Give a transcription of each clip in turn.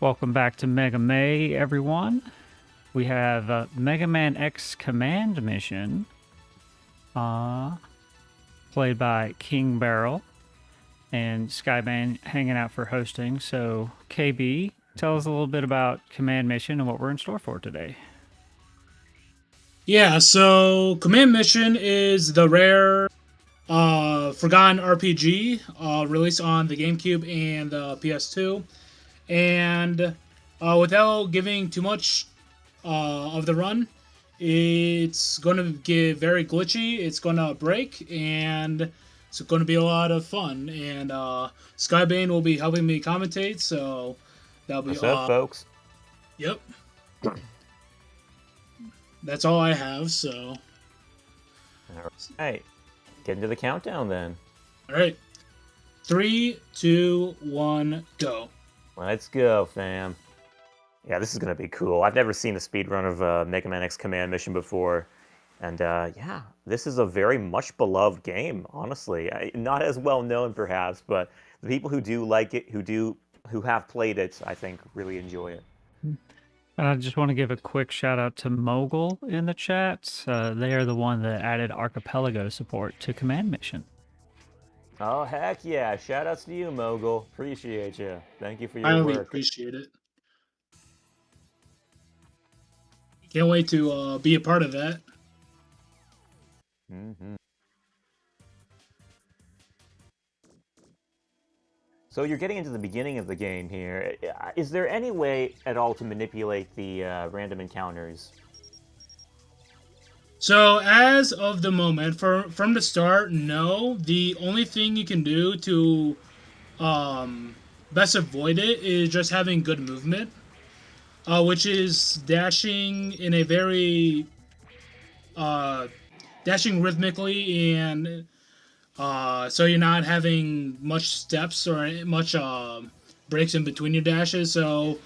Welcome back to Mega May, everyone. We have Mega Man X Command Mission, uh, played by KingBarel, and Skyban hanging out for hosting. So, KB, tell us a little bit about Command Mission and what we're in store for today. Yeah, so Command Mission is the rare forgotten RPG released on the GameCube and the PS2. And without giving too much of the run, it's going to get very glitchy, it's going to break, and it's going to be a lot of fun. And Skybane will be helping me commentate, so that'll be What's up, folks? yep. That's all I have, so All right, get into the countdown then. all right. 3, 2, 1, go. Let's go, fam. Yeah, this is gonna be cool. I've never seen a speedrun of Mega Man X Command Mission before, and yeah, this is a very much beloved game. Honestly, not as well known perhaps, but the people who do like it, who have played it, I think really enjoy it. And I just want to give a quick shout out to Mogul in the chat. They are the one that added Archipelago support to Command Mission. Oh heck yeah! Shoutouts to you, Mogul. Appreciate you. Thank you for I your really work. appreciate it. Can't wait to be a part of that. hmm So you're getting into the beginning of the game here. Is there any way at all to manipulate the random encounters? So as of the moment, from the start, no. The only thing you can do to um, best avoid it is just having good movement, which is dashing in a very uh, dashing rhythmically and so you're not having much steps or much breaks in between your dashes. So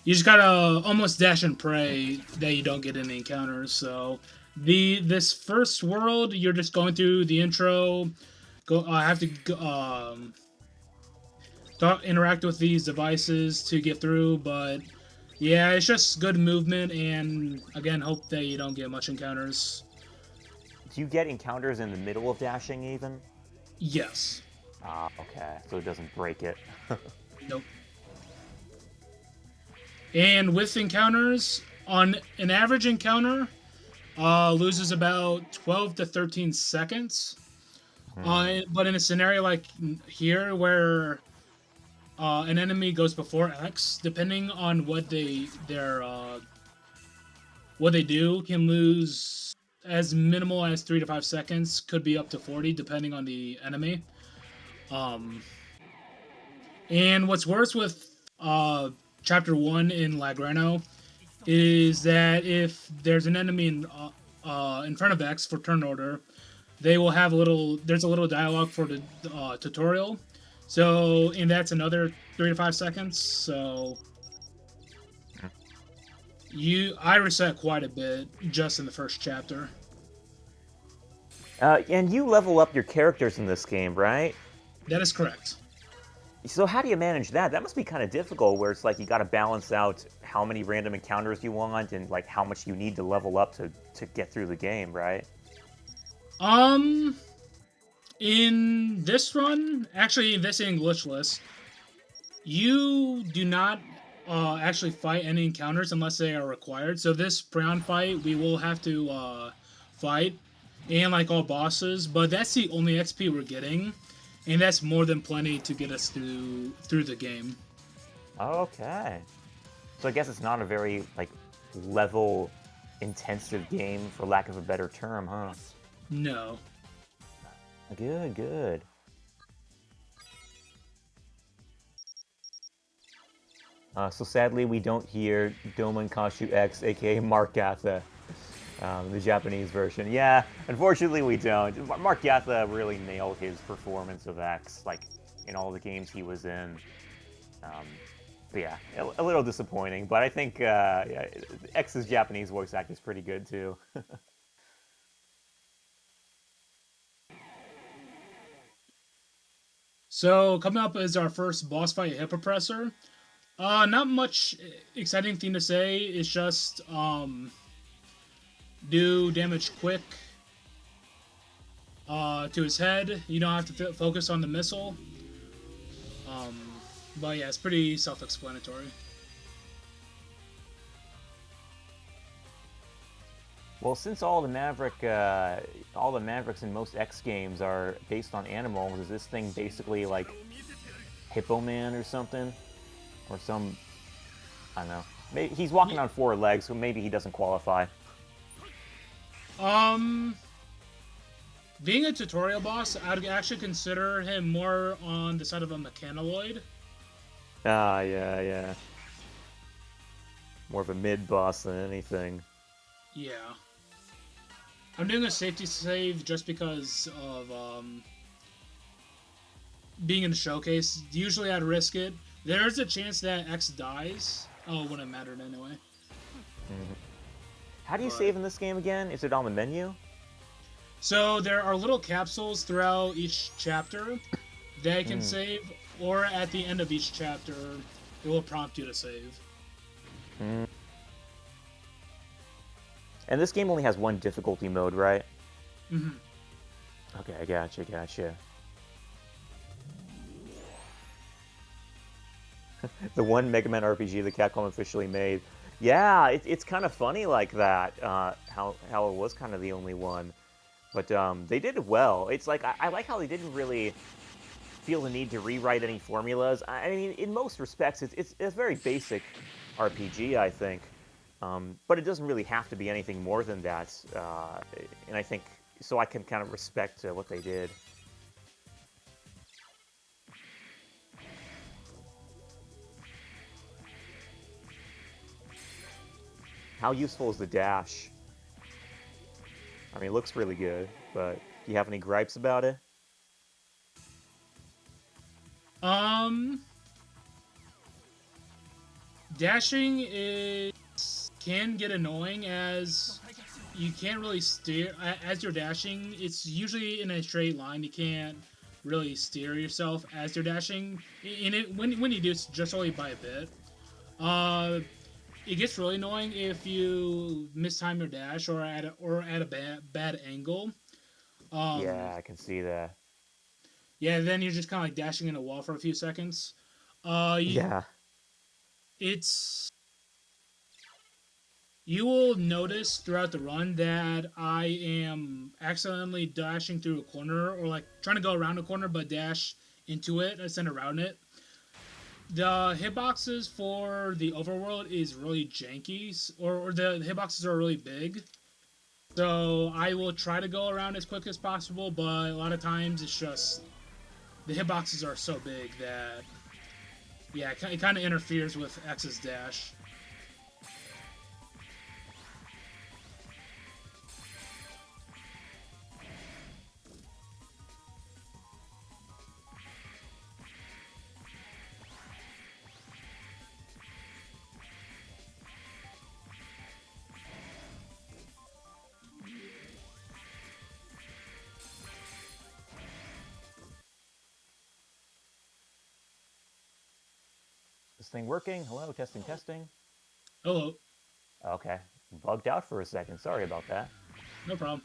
you just gotta almost dash and pray that you don't get any encounters. So this first world, you're just going through the intro. Go, I have to interact with these devices to get through, but yeah, it's just good movement and again, hope that you don't get much encounters. Do you get encounters in the middle of dashing even? Yes. Ah, okay. So it doesn't break it. Nope. And with encounters, on an average encounter, loses about 12 to 13 seconds. Hmm. But in a scenario like here, where an enemy goes before X, depending on what they do, can lose as minimal as 3 to 5 seconds. Could be up to 40, depending on the enemy. Um, and what's worse with Chapter One in Lagrano is that if there's an enemy in front of X for turn order, they will have a little. There's a little dialogue for the tutorial. So, and that's another 3 to 5 seconds. So, I reset quite a bit just in the first chapter. And you level up your characters in this game, right? That is correct. So how do you manage that? That must be kind of difficult, where it's like you got to balance out how many random encounters you want and like how much you need to level up to get through the game, right? Um, in this run, actually, in this English list, you do not actually fight any encounters unless they are required. So this Prion fight, we will have to fight, and like all bosses, but that's the only XP we're getting, and that's more than plenty to get us through the game. Okay. So I guess it's not a very like level intensive game, for lack of a better term, huh? No. Good, good. So sadly, we don't hear Domon Kashu X, aka Mark Gatha, the Japanese version. Yeah, unfortunately, we don't. Mark Gatha really nailed his performance of X, like in all the games he was in. Um, but yeah, a little disappointing. But I think yeah, X's Japanese voice act is pretty good too. So coming up is our first boss fight, Hippopressor. Not much exciting thing to say. It's just do damage quick to his head. You don't have to focus on the missile. But yeah, it's pretty self-explanatory. Well, since all the Mavericks in most X games are based on animals, is this thing basically like Hippo Man or something, or some? I don't know. Maybe he's walking on 4 legs, so maybe he doesn't qualify. Um, Being a tutorial boss, I'd actually consider him more on the side of a mechanoid. Ah, yeah, yeah. More of a mid boss than anything. Yeah. I'm doing a safety save just because of being in the showcase. Usually I'd risk it. There's a chance that X dies. Oh, it wouldn't have mattered anyway. Mm-hmm. How do you But save in this game again? Is it on the menu? so there are little capsules throughout each chapter that you can Mm. save, or at the end of each chapter, it will prompt you to save. Mm. And this game only has one difficulty mode, right? Mm-hmm. Okay, I gotcha. The one Mega Man RPG that Capcom officially made. Yeah, it's kind of funny like that. How it was kind of the only one, but they did it well. It's like I like how they didn't really feel the need to rewrite any formulas. I mean, in most respects, it's a very basic RPG, I think, but it doesn't really have to be anything more than that. And I think so. I can kind of respect what they did. How useful is the dash? I mean, it looks really good, but do you have any gripes about it? Um, Dashing is can get annoying as you can't really steer as you're dashing. It's usually in a straight line. You can't really steer yourself as you're dashing. In it, when you do, it's just only by a bit. Uh, it gets really annoying if you mistime your dash or at a bad angle. Yeah, Um, I can see that. yeah, then you're just kind of like dashing in a wall for a few seconds. Uh, you, Yeah. it's You will notice throughout the run that I am accidentally dashing through a corner or like trying to go around a corner but dash into it instead of around it. The hitboxes for the overworld is really janky, or the hitboxes are really big. So I will try to go around as quick as possible, but a lot of times it's just the hitboxes are so big that yeah, it kind of interferes with X's dash. This thing working? Hello, testing, testing. Hello, Okay, bugged out for a second. Sorry about that. no problem.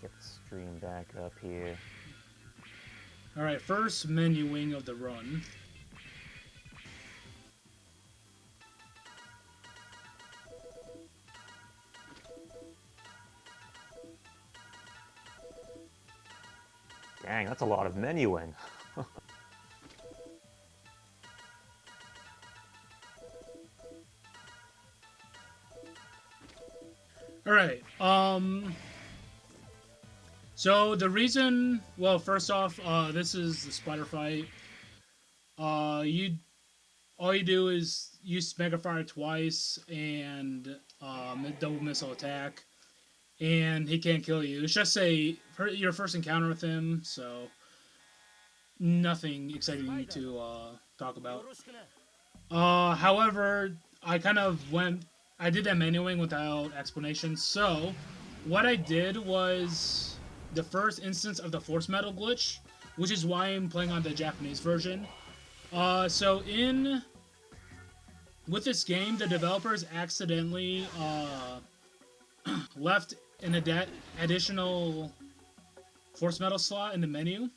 Get the stream back up here. All right, first menu wing of the run. Dang, that's a lot of menuing. All right. So the reason, well, first off, this is the spider fight. You all you do is use Mega Fire twice and double missile attack, and he can't kill you. It's just your first encounter with him, so nothing exciting to talk about. However, I did that menuing without explanation. So, what I did was the first instance of the force metal glitch which is why I'm playing on the Japanese version. With this game, the developers accidentally left an additional force metal slot in the menu,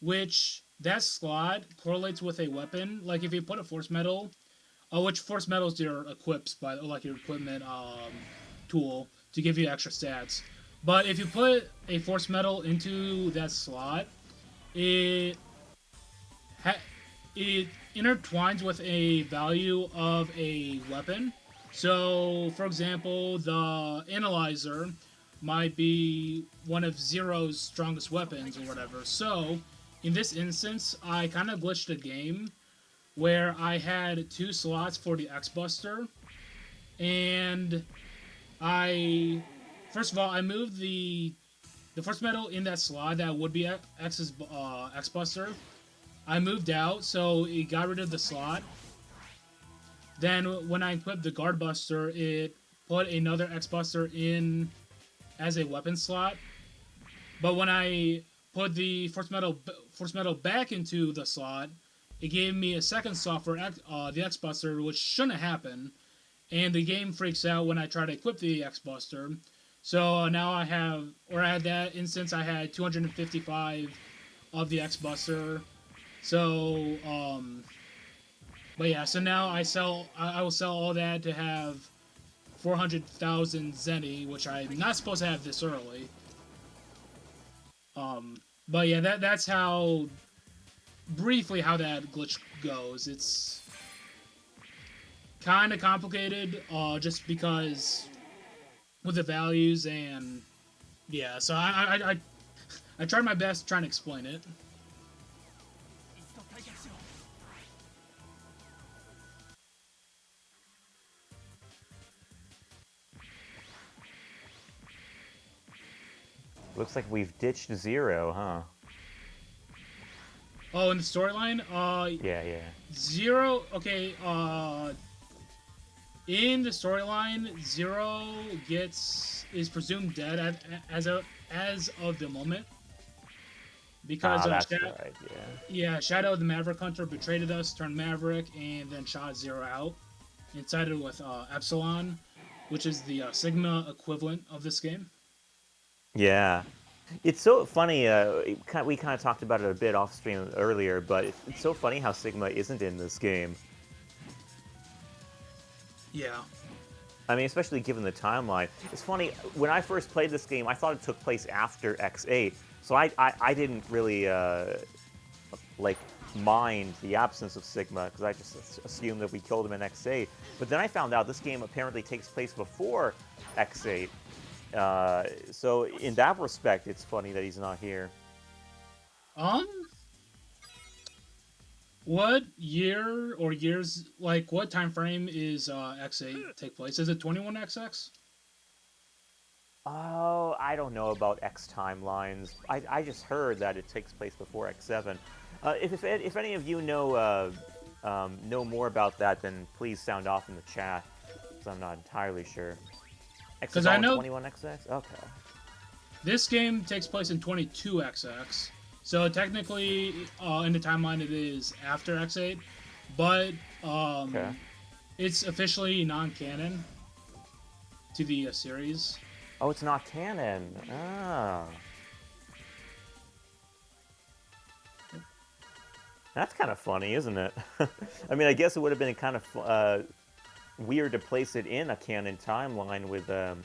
which that slot correlates with a weapon. Like if you put a force metal, which force metals your equips by like your equipment tool to give you extra stats. But if you put a force metal into that slot, it it intertwines with a value of a weapon. So, for example, the analyzer might be one of Zero's strongest weapons or whatever. So, in this instance, I kind of glitched a game where I had 2 slots for the X-Buster, and first of all, I moved the first metal in that slot that would be X's X-Buster. I moved out, so it got rid of the slot. Then when I equipped the Guard Buster, it put another X-Buster in as a weapon slot. But when I put the Force Metal back into the slot, it gave me a second slot for the X-Buster, which shouldn't happen. And the game freaks out when I try to equip the X-Buster. So now I at that instance, I had 255 of the X-Buster. So, but yeah, so now I will sell all that to have 400,000 Zenny, which I'm not supposed to have this early. But yeah, that's briefly how that glitch goes. It's kind of complicated, just because with the values and yeah, so I tried my best trying to explain it. Looks like we've ditched Zero, huh? Oh, in the storyline, Yeah. Zero. Okay, in the storyline, Zero is presumed dead as of the moment because That's right. Yeah. Shadow the Maverick Hunter betrayed us, turned Maverick, and then shot Zero out. And sided with Epsilon, which is the Sigma equivalent of this game. Yeah. It's so funny. We kind of talked about it a bit off stream earlier, but it's so funny how Sigma isn't in this game. Yeah. I mean, especially given the timeline. It's funny, when I first played this game, I thought it took place after X8, so I didn't really, like, mind the absence of Sigma, because I just assumed that we killed him in X8. But then I found out this game apparently takes place before X8. So in that respect, it's funny that he's not here. What year or years, like, what time frame is X8 take place? Is it 21XX? Oh, I don't know about X timelines. I just heard that it takes place before X7. If any of you know more about that, then please sound off in the chat, because I'm not entirely sure. Because I know 21XX? Okay. This game takes place in 22XX, so technically in the timeline it is after X8, but Okay. it's officially non-canon to the series. Oh, it's not canon. Ah. That's kind of funny, isn't it? I mean, I guess it would have been kind of weird to place it in a canon timeline with the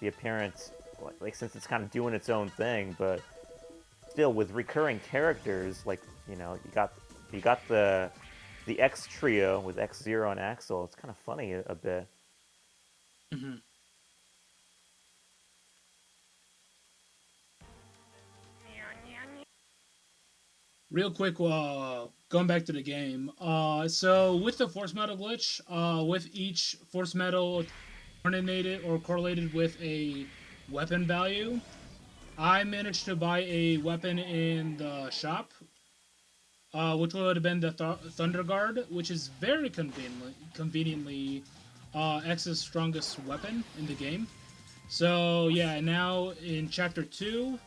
appearance, like, since it's kind of doing its own thing, but still with recurring characters, like, you know, you got the X trio with X-Zero and Axel. It's kind of funny a bit. Mm-hmm. Real quick, going back to the game. So with the force metal glitch, with each force metal coordinated or correlated with a weapon value, I managed to buy a weapon in the shop, which would have been the Thunder Guard, which is very conveniently X's strongest weapon in the game. So yeah, now in Chapter 2,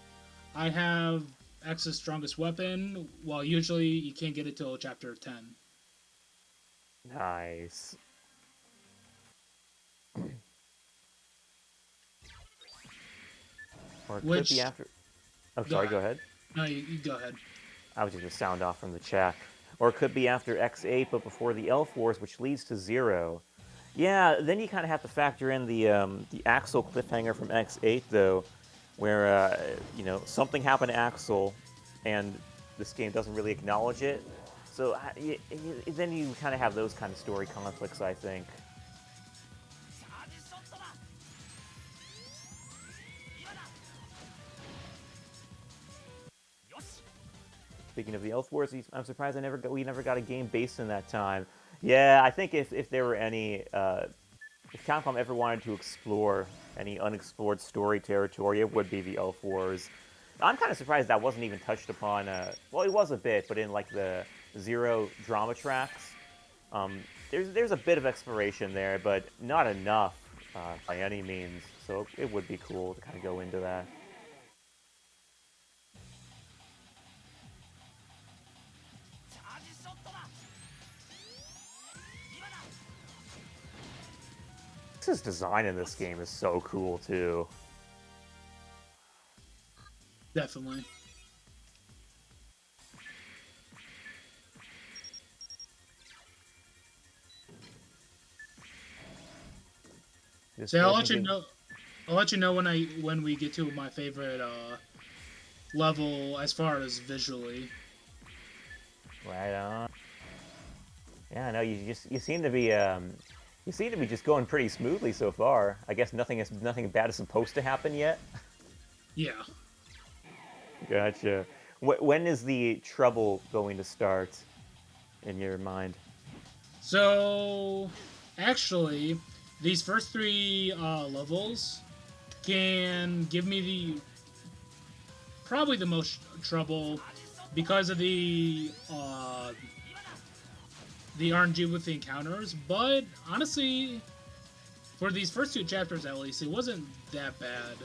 I have X's strongest weapon, while usually you can't get it till chapter 10. Nice. Or it could be Which, after... Oh, sorry, go ahead. No, you go ahead. I was just going to sound off from the chat. Or it could be after X8, but before the Elf Wars, which leads to 0. Yeah, then you kind of have to factor in the Axel cliffhanger from X8, though, where, you know, something happened to Axel, and this game doesn't really acknowledge it. So then you kind of have those kind of story conflicts, I think. Speaking of the Elf Wars, I'm surprised we never got a game based in that time. Yeah, I think if there were any, if Capcom ever wanted to explore any unexplored story territory, it would be the Elf Wars. I'm kind of surprised that wasn't even touched upon. Well, it was a bit, but in like the Zero drama tracks, there's a bit of exploration there, but not enough by any means. So it would be cool to kind of go into that. His design in this game is so cool too. Definitely. So I'll let you know. I'll let you know when we get to my favorite level as far as visually. Right on. Yeah, no, you seem to be just going pretty smoothly so far. I guess nothing bad is supposed to happen yet. Yeah. Gotcha. When is the trouble going to start in your mind? So, actually, these first 3 levels can give me probably the most trouble because of the RNG with the encounters. But honestly, for these first 2 chapters at least, it wasn't that bad.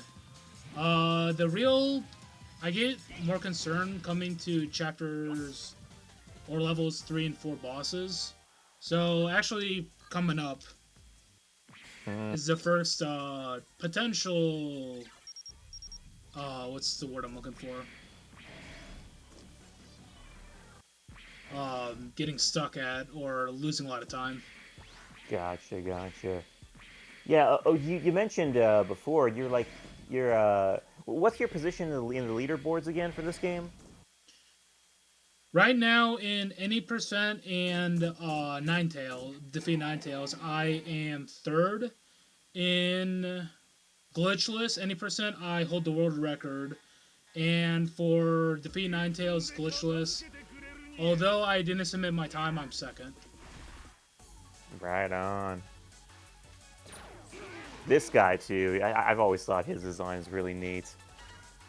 I get more concerned coming to chapters or levels 3 and 4 bosses. So actually, coming up is the first potential. What's the word I'm looking for? Getting stuck at or losing a lot of time. Gotcha. Yeah. Oh, you mentioned before you're what's your position in the leaderboards again for this game? Right now, in any percent and defeat Ninetails, I am 3rd. In glitchless, any percent, I hold the world record. And for defeat Ninetails glitchless, although I didn't submit my time, I'm 2nd. Right on. This guy too. I've always thought his design is really neat.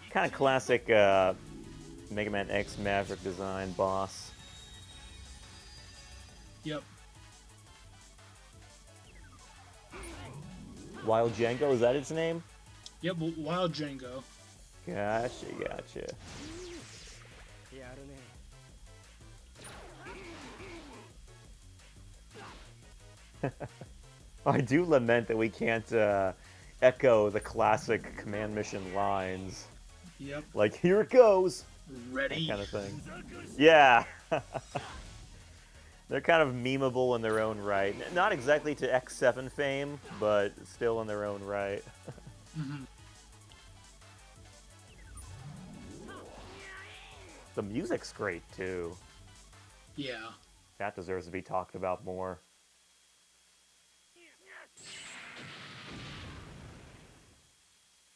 Kind of classic Mega Man X Maverick design boss. Yep. Wild Django, is that its name? Yep, Wild Django. Gotcha. I do lament that we can't echo the classic command mission lines. Yep. Like, here it goes! Ready. That kind of thing. Yeah! They're kind of memeable in their own right. Not exactly to X7 fame, but still in their own right. Mm-hmm. The music's great, too. Yeah. That deserves to be talked about more.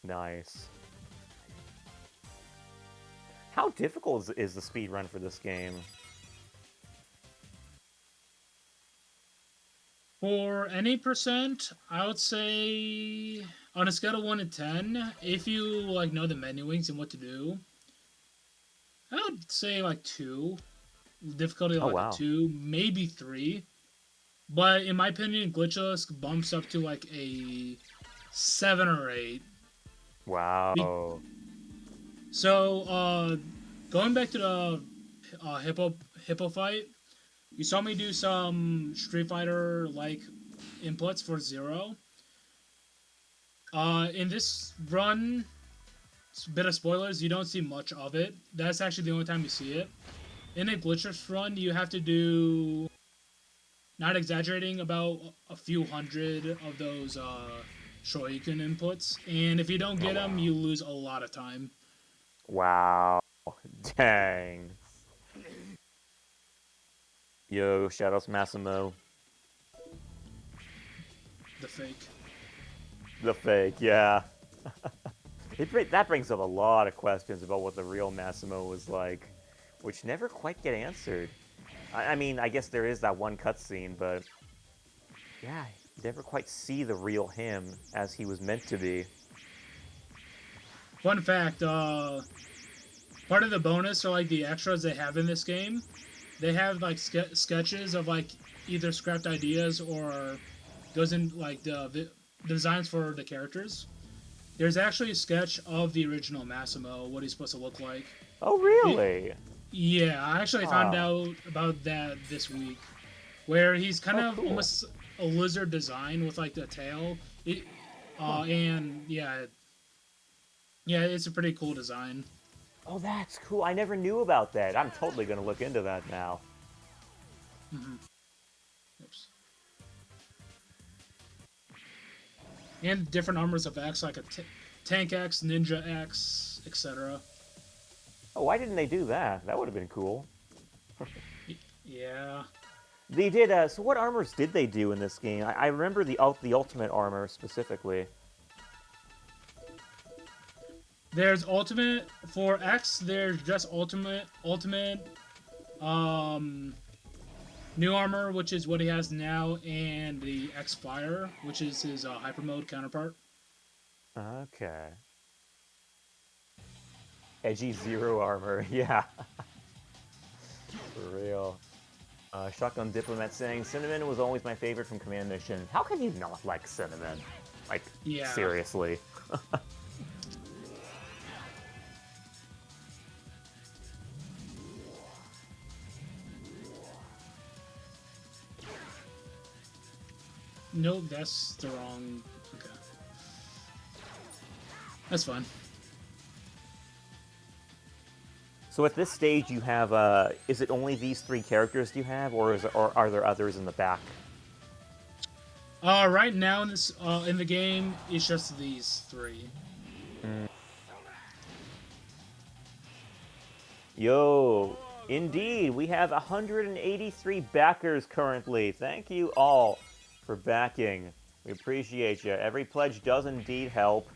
Nice. How difficult is the speedrun for this game? For any percent, I would say on a scale of 1 to 10, if you like know the menuings and what to do, I would say like 2. Difficulty like a 2, maybe 3. But in my opinion, glitchless bumps up to like a 7 or 8. Wow. So, Going back to the hippo fight, you saw me do some Street Fighter like inputs for Zero. In this run, bit of spoilers, you don't see much of it. That's actually the only time you see it. In a glitchless run, you have to do, not exaggerating, about a few hundred of those Shoryuken inputs. And if you don't get them, you lose a lot of time. Wow. Dang. Yo, shoutouts Massimo. The fake. The fake, yeah. That brings up a lot of questions about what the real Massimo was like, which never quite get answered. I mean, I guess there is that one cutscene, but yeah, you never quite see the real him as he was meant to be. Fun fact, part of the bonus or like the extras they have in this game, they have like sketches of like either scrapped ideas or goes in like the designs for the characters. There's actually a sketch of the original Massimo, what he's supposed to look like. Oh, really? Yeah, I actually found out about that this week, where he's kind of cool. almost a lizard design with like the tail. And yeah, it's a pretty cool design. Oh, that's cool. I never knew about that. I'm totally going to look into that now. Mm-hmm. Oops. And different armors of X, like a Tank X, Ninja X, etc. Oh, why didn't they do that? That would have been cool. Yeah. They did, so what armors did they do in this game? I remember the ultimate armor specifically. There's ultimate for X. There's just ultimate, new armor, which is what he has now, and the X Fire, which is his hyper mode counterpart. Okay. Edgy Zero armor, yeah. For real. Shotgun Diplomat saying, Cinnamon was always my favorite from Command Mission. How can you not like Cinnamon? Like, yeah. Seriously. Nope, that's the wrong... Okay. That's fine. So at this stage you have, is it only these 3 characters you have, or are there others in the back? Right now in this in the game, it's just these 3. Yo, indeed, we have 183 backers currently. Thank you all for backing. We appreciate you. Every pledge does indeed help.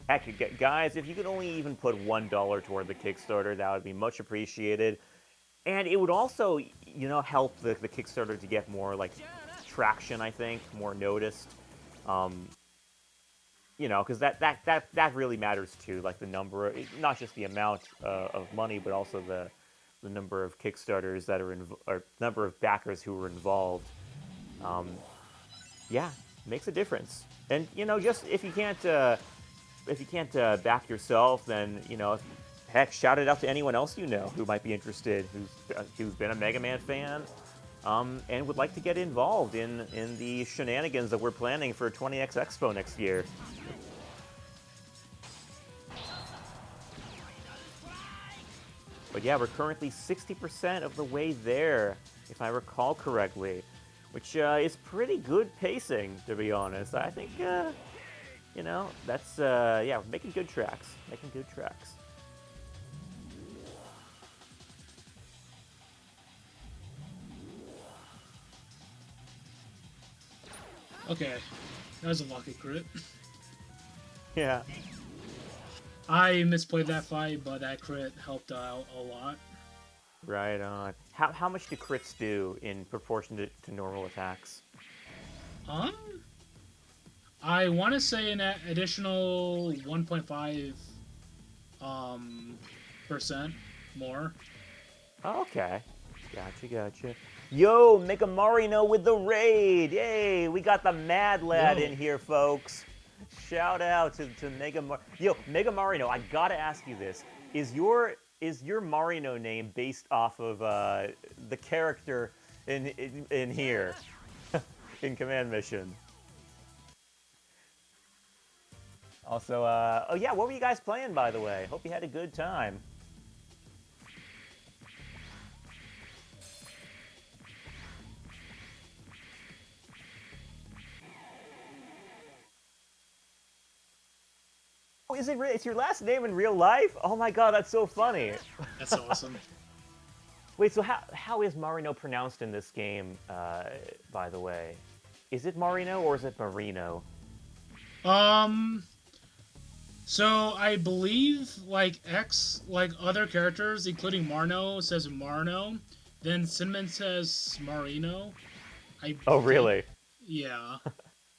Heck, guys, if you could only even put $1 toward the Kickstarter, that would be much appreciated. And it would also, you know, help the Kickstarter to get more, like, traction, I think, more noticed. You know, because that really matters too, like the number, not just the amount of money, but also the number of Kickstarters that are or number of backers who are involved. Yeah, makes a difference. And you know, just if you can't back yourself, then you know, heck, shout it out to anyone else you know who might be interested, who's been a Mega Man fan. And would like to get involved in the shenanigans that we're planning for 20X Expo next year. But yeah, we're currently 60% of the way there, if I recall correctly, which is pretty good pacing, to be honest. I think, you know, that's, yeah, we're making good tracks. Making good tracks. Okay, that was a lucky crit. Yeah. I misplayed that fight, but that crit helped out a lot. Right on. How much do crits do in proportion to normal attacks? I want to say an additional 1.5 percent more. Okay. Gotcha. Yo, Mega Marino with the raid! Yay! We got the Mad Lad in here, folks. Shout out to Mega Mar. Yo, Mega Marino, I gotta ask you this. is your Marino name based off of the character in here in Command Mission? Also, oh yeah, what were you guys playing, by the way? Hope you had a good time. Oh, is it? It's your last name in real life? Oh my god, that's so funny. That's awesome. Wait, so how is Marino pronounced in this game? By the way, is it Marino or is it Marino? So I believe like other characters, including Marno says Marno, then Cinnamon says Marino. Oh, really? Yeah.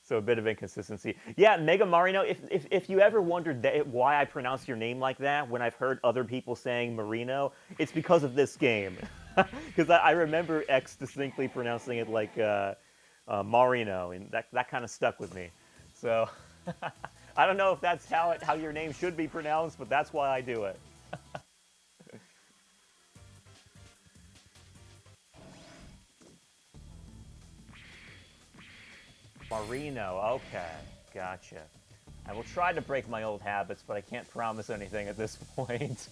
So a bit of inconsistency. Yeah, Mega Marino, if you ever wondered why I pronounce your name like that when I've heard other people saying Marino, it's because of this game. Because I remember X distinctly pronouncing it like Marino, and that kind of stuck with me. So I don't know if that's how your name should be pronounced, but that's why I do it. Marino, okay, gotcha. I will try to break my old habits, but I can't promise anything at this point.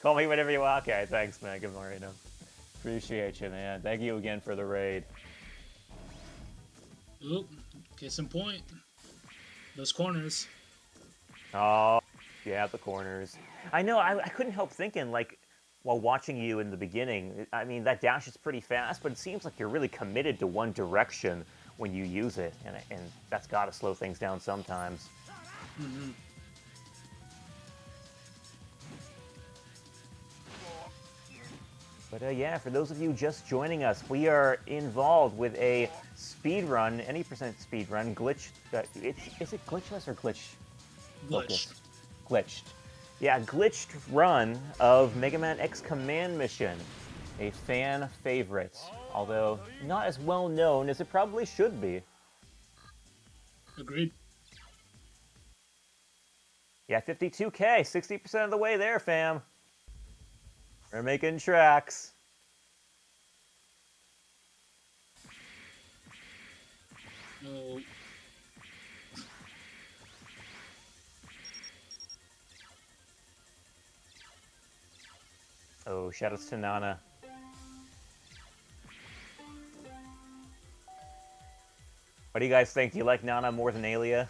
Call me whatever you want. Okay, thanks, Mega Marino. Appreciate you, man. Thank you again for the raid. Oop, case in point. Those corners. Oh, yeah, the corners. I know, I couldn't help thinking, like, while watching you in the beginning, I mean, that dash is pretty fast, but it seems like you're really committed to one direction when you use it, and that's got to slow things down sometimes. Mm-hmm. But yeah, for those of you just joining us, we are involved with a speedrun, any percent speedrun, glitch. Is it glitchless or glitch? Glitched. Glitched. Yeah, glitched run of Mega Man X Command Mission. A fan favorite, although not as well known as it probably should be. Agreed. Yeah, 52K, 60% of the way there, fam. We're making tracks. Oh. Oh, shoutouts to Nana. What do you guys think? Do you like Nana more than Alia?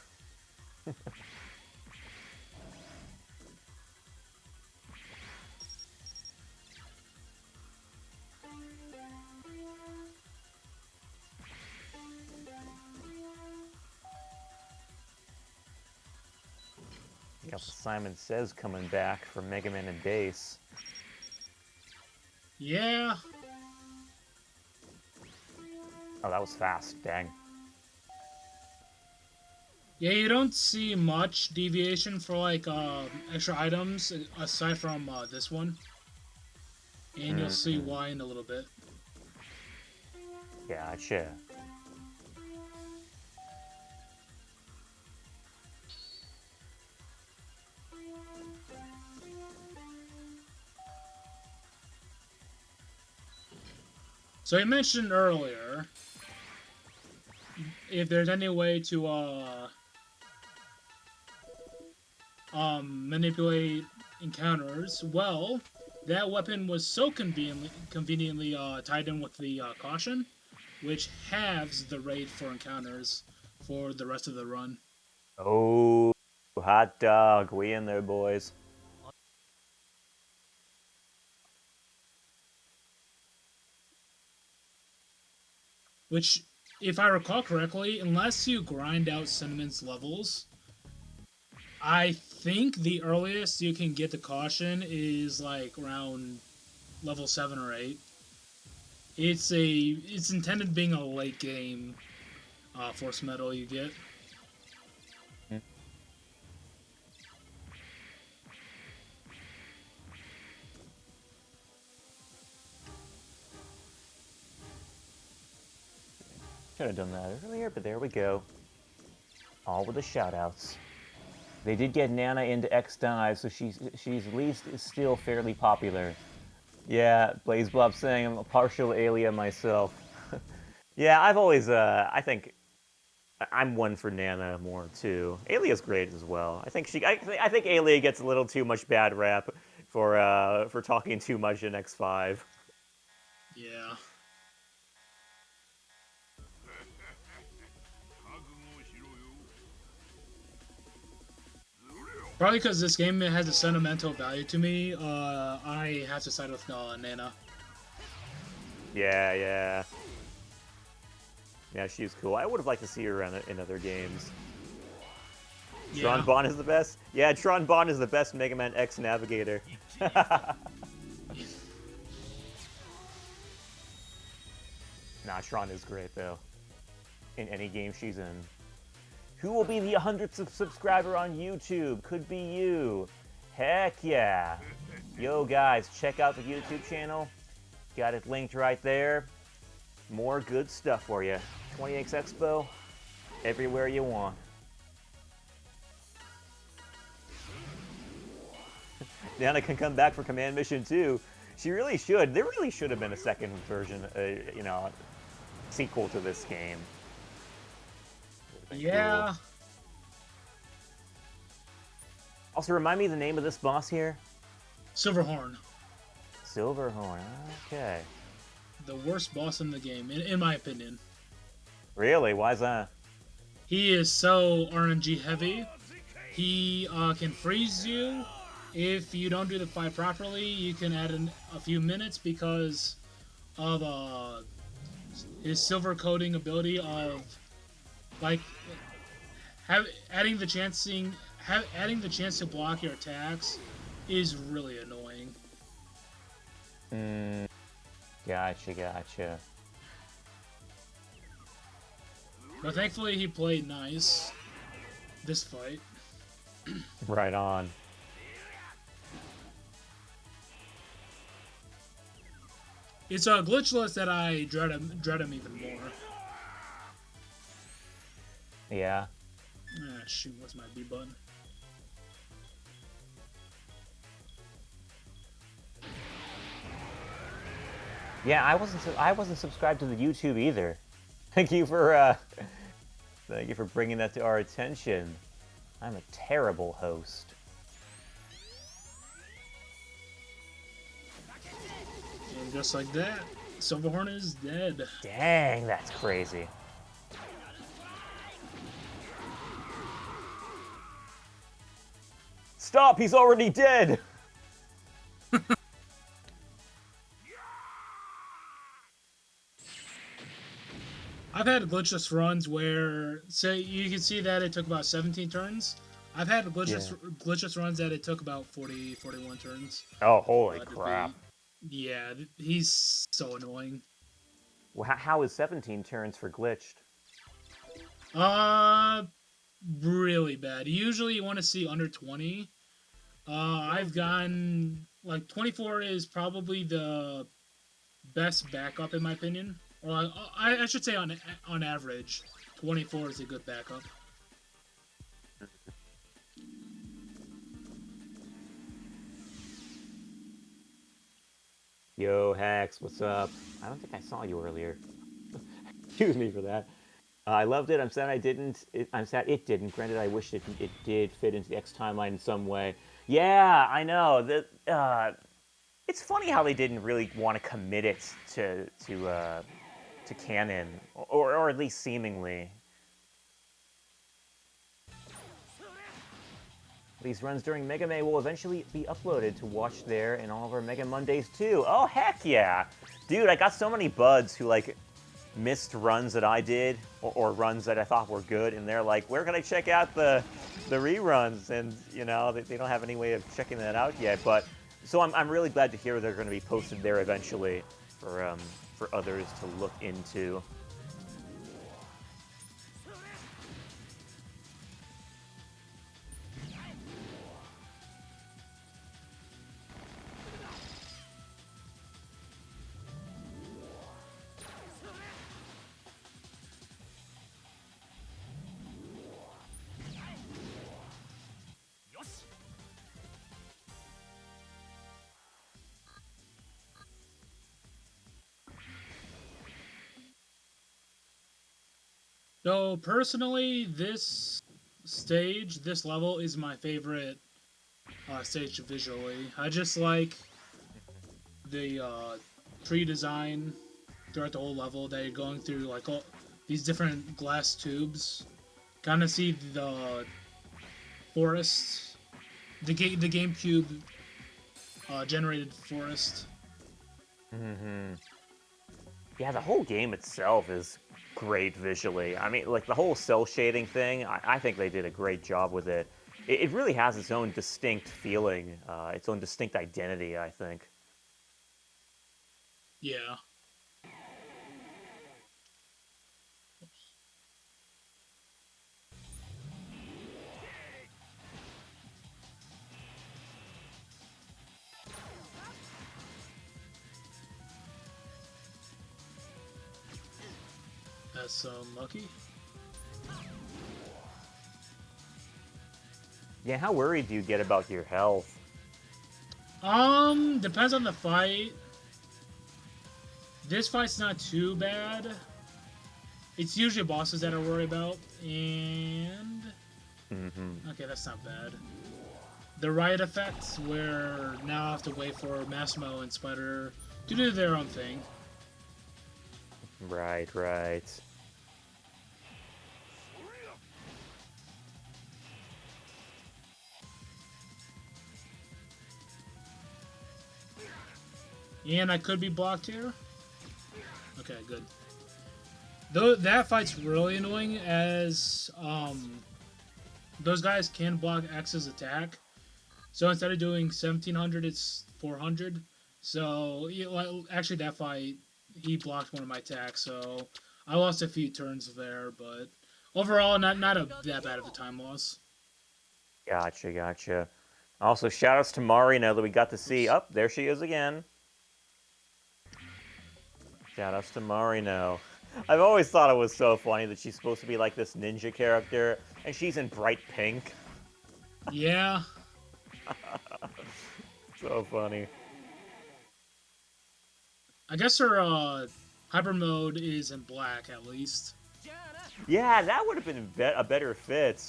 Got the Simon Says coming back for Mega Man and Bass. Yeah. Oh, that was fast. Dang. Yeah, you don't see much deviation for like extra items aside from this one. And you'll see why in a little bit. Gotcha. So you mentioned earlier if there's any way to manipulate encounters. Well, that weapon was so conveniently tied in with the caution, which halves the rate for encounters for the rest of the run. Oh, hot dog. We in there, boys. Which, if I recall correctly, unless you grind out Cinnamon's levels, I think the earliest you can get the caution is like around level 7 or 8. It's intended being a late game force medal you get. Should have done that earlier, but there we go. All with the shoutouts. They did get Nana into X Dive, so she's at least is still fairly popular. Yeah, Blaze Blob saying I'm a partial Alia myself. Yeah, I've always I think I'm one for Nana more too. Alia's great as well. I think Alia gets a little too much bad rap for talking too much in X5. Yeah. Probably because this game has a sentimental value to me, I have to side with Nana. Yeah, yeah. Yeah, she's cool. I would have liked to see her in other games. Tron Yeah. Bon is the best? Yeah, Tron Bon is the best Mega Man X navigator. Nah, Tron is great, though. In any game she's in. Who will be the 100th subscriber on YouTube? Could be you. Heck yeah. Yo, guys, check out the YouTube channel. Got it linked right there. More good stuff for you. 20X Expo, everywhere you want. Nana can come back for Command Mission 2. She really should. There really should have been a second version, sequel to this game. Yeah. Cool. Also, remind me the name of this boss here? Silverhorn. Silverhorn, okay. The worst boss in the game, in my opinion. Really? Why's that? He is so RNG heavy. He can freeze you. If you don't do the fight properly, you can add a few minutes because of his silver coating ability of like adding the chance to block your attacks is really annoying. Gotcha. But thankfully he played nice this fight. Right on. It's a glitchless that I dread him even more. Yeah. Ah, shoot, what's my B button? Yeah, I wasn't subscribed to the YouTube either. Thank you for bringing that to our attention. I'm a terrible host. And just like that, Silverhorn is dead. Dang, that's crazy. Stop, he's already dead! I've had glitchless runs where, say, you can see that it took about 17 turns. I've had glitchless runs that it took about 41 turns. Oh, holy crap. Yeah, he's so annoying. Well, how is 17 turns for glitched? Really bad. Usually you want to see under 20. I've gotten, like, 24 is probably the best backup in my opinion. Or I should say on average, 24 is a good backup. Yo, Hax, what's up? I don't think I saw you earlier. Excuse me for that. I loved it. I'm sad I didn't. I'm sad it didn't. Granted, I wish it did fit into the X timeline in some way. Yeah, I know. It's funny how they didn't really want to commit it to canon, or at least seemingly. These runs during Mega May will eventually be uploaded to watch there and all of our Mega Mondays too. Oh, heck yeah! Dude, I got so many buds who, like, missed runs that I did, or runs that I thought were good, and they're like, where can I check out the reruns? And, you know, they don't have any way of checking that out yet. But so I'm really glad to hear they're going to be posted there eventually for others to look into. So personally, this level is my favorite stage visually. I just like the tree design throughout the whole level that you're going through, like all these different glass tubes. Kind of see the forest, the GameCube generated forest. Hmm. Yeah, the whole game itself is great visually. I mean, like the whole cell shading thing, I think they did a great job with it. It really has its own distinct feeling, its own distinct identity, I think. Yeah. That's unlucky. Yeah, how worried do you get about your health? Depends on the fight. This fight's not too bad. It's usually bosses that I worry about, and Hmm. okay, that's not bad. The riot effects, where now I have to wait for Massimo and Spider to do their own thing. Right, right. And I could be blocked here. Okay, good. Though that fight's really annoying, as those guys can block X's attack. So instead of doing 1700, it's 400. So actually, that fight he blocked one of my attacks, so I lost a few turns there. But overall, not that bad of a time loss. Gotcha, gotcha. Also, shout outs to Mari now that we got to see. Oops. Up there she is again. Shout outs to Mari now. I've always thought it was so funny that she's supposed to be like this ninja character, and she's in bright pink. Yeah, So funny. I guess her hyper mode is in black at least. Yeah, that would have been a better fit.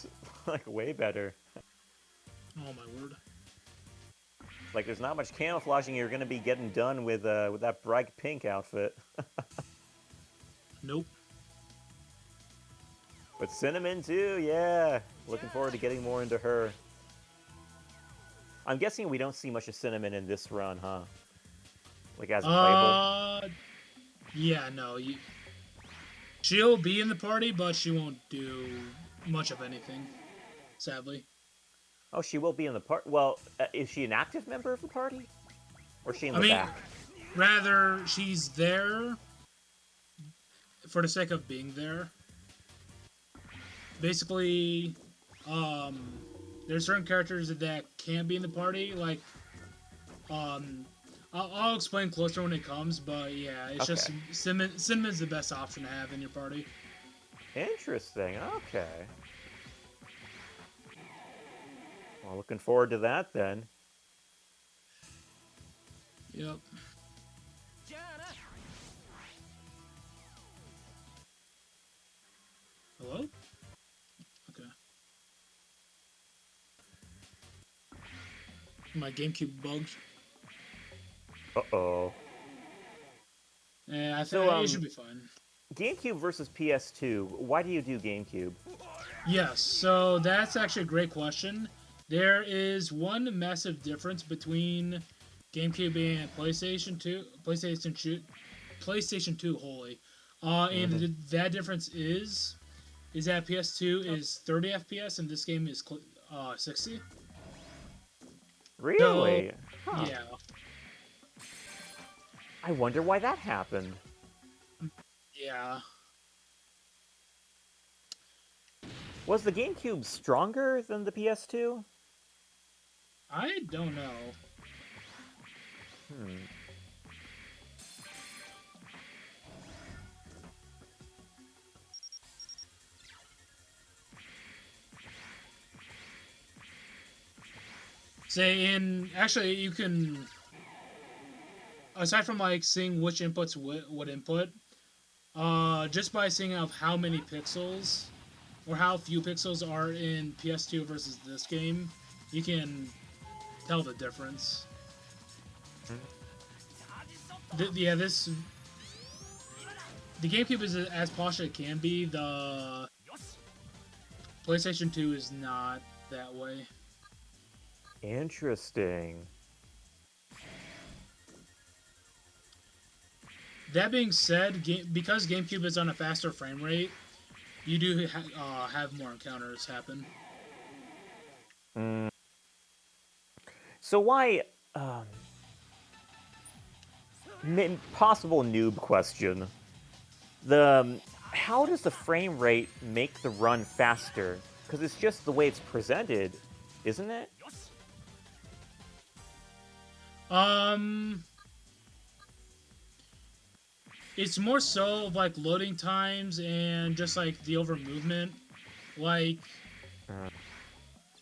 Like, way better. Oh my word. Like, there's not much camouflaging you're gonna be getting done with that bright pink outfit. Nope. But Cinnamon too, yeah. Looking forward to getting more into her. I'm guessing we don't see much of Cinnamon in this run, huh? Like, as a playable? Uh, yeah, no. She'll be in the party, but she won't do much of anything. Sadly. Oh, she will be in the part. Well, is she an active member of the party? Or is she in I the mean, back? rather, she's there for the sake of being there. Basically, there's certain characters that can't be in the party. Like, um, I'll explain closer when it comes. But yeah, it's Okay. just Cinnamon's the best option to have in your party. Interesting, okay. Well, looking forward to that then. Yep. Hello? Okay. My GameCube bugged. Uh-oh. Yeah, I So, think it should be fine. GameCube versus PS2. Why do you do GameCube? Yes, so that's actually a great question. There is one massive difference between GameCube and PlayStation 2. PlayStation 2, holy. And Hmm. that difference is that PS2 is 30 FPS and this game is 60. So, Really? Huh. yeah. I wonder why that happened. Yeah. Was the GameCube stronger than the PS2? I don't know. Hmm. Say, in actually, you can aside from like seeing which inputs would input, Just by seeing of how many pixels or how few pixels are in PS2 versus this game, you can tell the difference. Yeah, the GameCube is as posh as it can be. The PlayStation 2 is not that way. Interesting. That being said, because GameCube is on a faster frame rate, you do have more encounters happen. Mm. So why? Possible noob question. How does the frame rate make the run faster? Because it's just the way it's presented, isn't it? Um, it's more so of like loading times and just like the over movement. Like,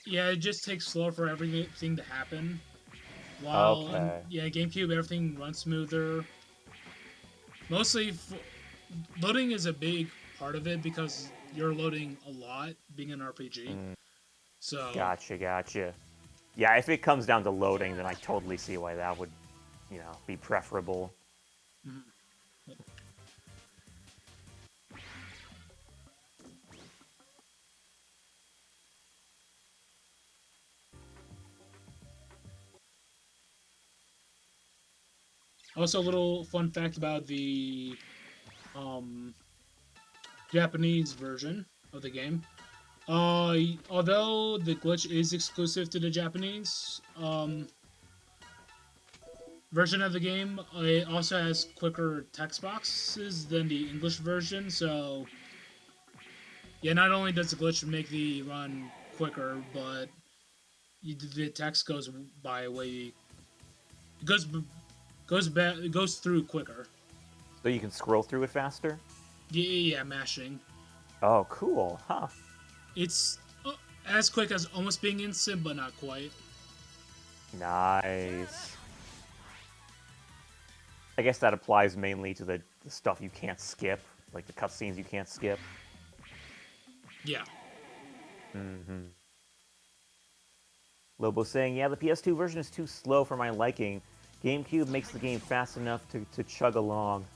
yeah, it just takes slower for everything to happen. While Okay. yeah, GameCube everything runs smoother. Mostly, loading is a big part of it because you're loading a lot being an RPG. So Gotcha. Yeah, if it comes down to loading, then I totally see why that would, be preferable. mhm. Also, a little fun fact about the um, Japanese version of the game. Although the glitch is exclusive to the Japanese version of the game, it also has quicker text boxes than the English version. So, yeah, not only does the glitch make the run quicker, but the text goes by way goes goes through quicker. So you can scroll through it faster? Yeah, mashing. Oh, cool. Huh. It's as quick as almost being instant, but not quite. Nice. I guess that applies mainly to the stuff you can't skip, like the cutscenes you can't skip. Yeah. Lobo saying, yeah, the PS2 version is too slow for my liking. GameCube makes the game fast enough to chug along.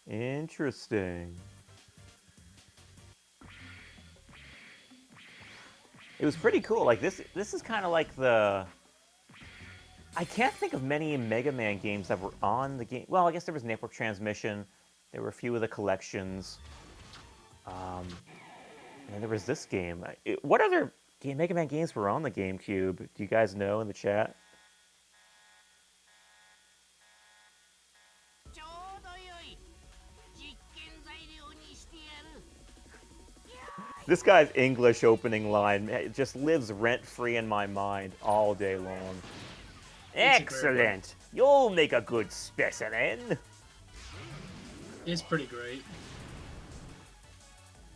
Interesting. It was pretty cool. Like this is kind of like the I can't think of many Mega Man games that were on the game. Well, I guess there was Network Transmission. There were a few of the collections. And then there was this game. What other Mega Man games were on the GameCube? Do you guys know in the chat? This guy's English opening line just lives rent-free in my mind all day long. Excellent! You'll make a good specimen! It's pretty great.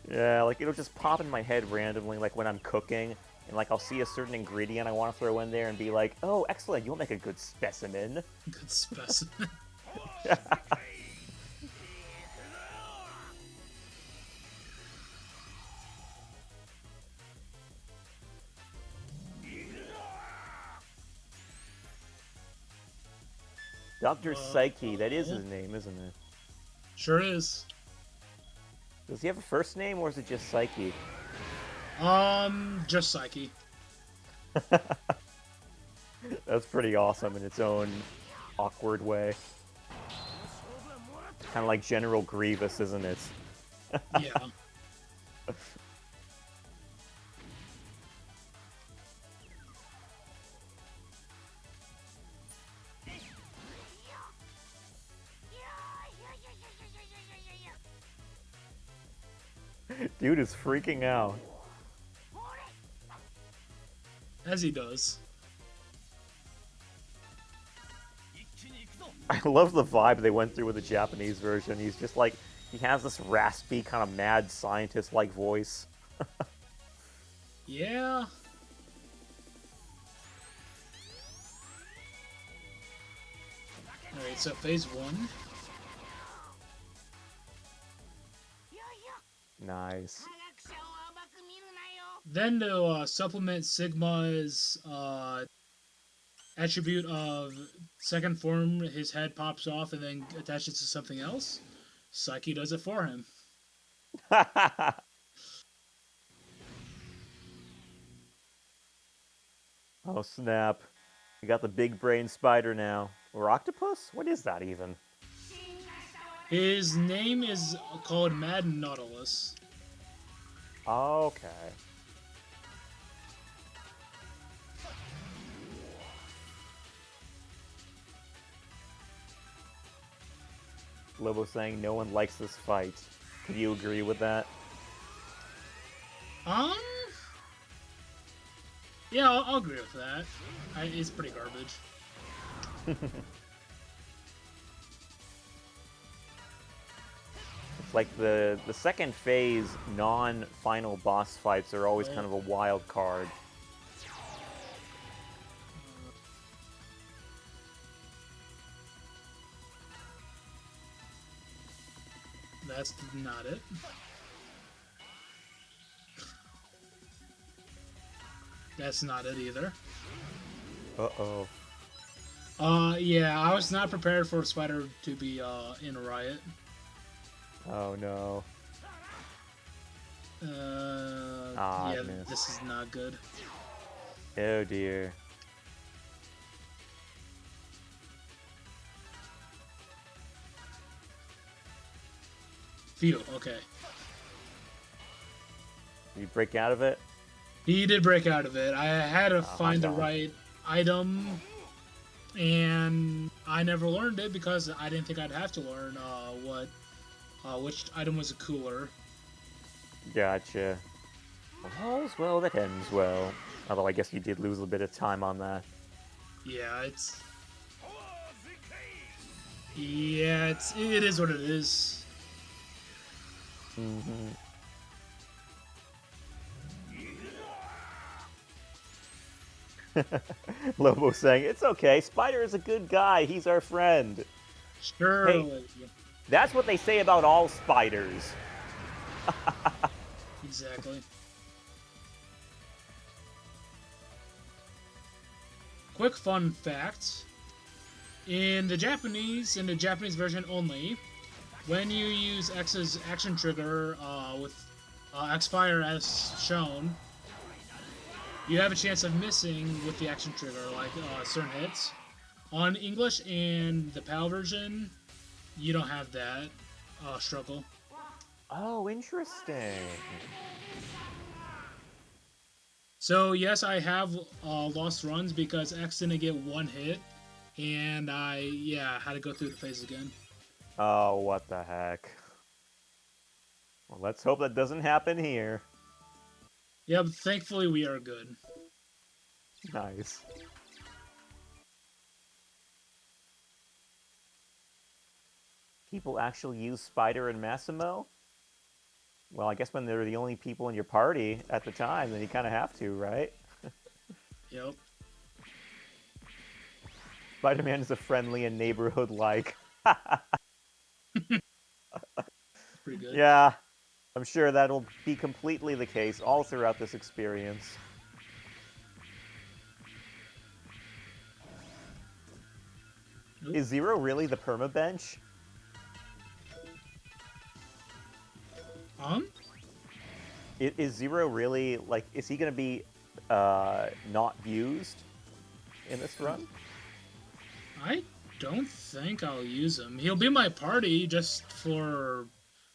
Yeah, like it'll just pop in my head randomly, like when I'm cooking, and like I'll see a certain ingredient I want to throw in there and be like, oh, excellent, you'll make a good specimen. Good specimen. Dr. Psyche, that is his name, isn't it? Sure is. Does he have a first name, or is it just Psyche? Just Psyche. That's pretty awesome in its own awkward way. Kind of like General Grievous, isn't it? Yeah. Dude is freaking out. As he does. I love the vibe they went through with the Japanese version. He's just like, he has this raspy, kind of mad scientist-like voice. Yeah. Alright, so phase 1. Nice. Then to supplement Sigma's attribute of second form, his head pops off and then attaches to something else. Psyche does it for him. Oh, snap. We got the big brain spider now. Or octopus? What is that even? His name is called Mad Nautilus. Okay. Lobo saying no one likes this fight. Could you agree with that? Yeah, I'll agree with that. It's pretty garbage. It's like the second phase non-final boss fights are always kind of a wild card. That's not it. That's not it either. Uh-oh. Yeah, I was not prepared for Spider to be in a riot. Oh no. Yeah, missed. this is not good. Oh dear. Phew, okay. You break out of it? He did break out of it. I had to find the God. right item, and I never learned it because I didn't think I'd have to learn which item was cooler. Gotcha. All's well that ends well. Although I guess you did lose a bit of time on that. Yeah, it is what it is. Mm-hmm. Lobo saying, it's okay, Spider is a good guy, he's our friend. Sure. Hey, that's what they say about all spiders. Exactly. Quick fun fact. In the Japanese version only, when you use X's action trigger with X-Fire as shown, you have a chance of missing with the action trigger, like certain hits. On English and the PAL version, you don't have that struggle. Oh, interesting. So yes, I have lost runs because X didn't get one hit, and I had to go through the phase again. Oh, what the heck. Well, let's hope that doesn't happen here. Yeah, but thankfully we are good. Nice. People actually use Spider and Massimo? Well, I guess when they're the only people in your party at the time, then you kind of have to, right? Yep. Spider-Man is a friendly and neighborhood-like. Pretty good. Yeah, I'm sure that'll be completely the case all throughout this experience. Nope. Is Zero really the permabench? Is Zero really, like, is he gonna be not used in this run? I don't think I'll use him. He'll be my party just for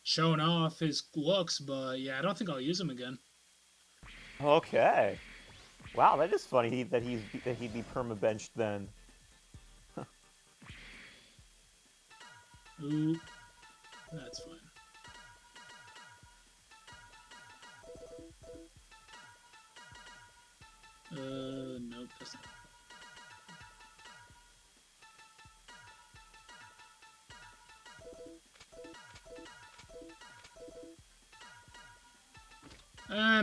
showing off his looks, but yeah, I don't think I'll use him again. Okay. Wow, that is funny that he'd be permabenched then. Ooh, that's fine. Nope, that's not.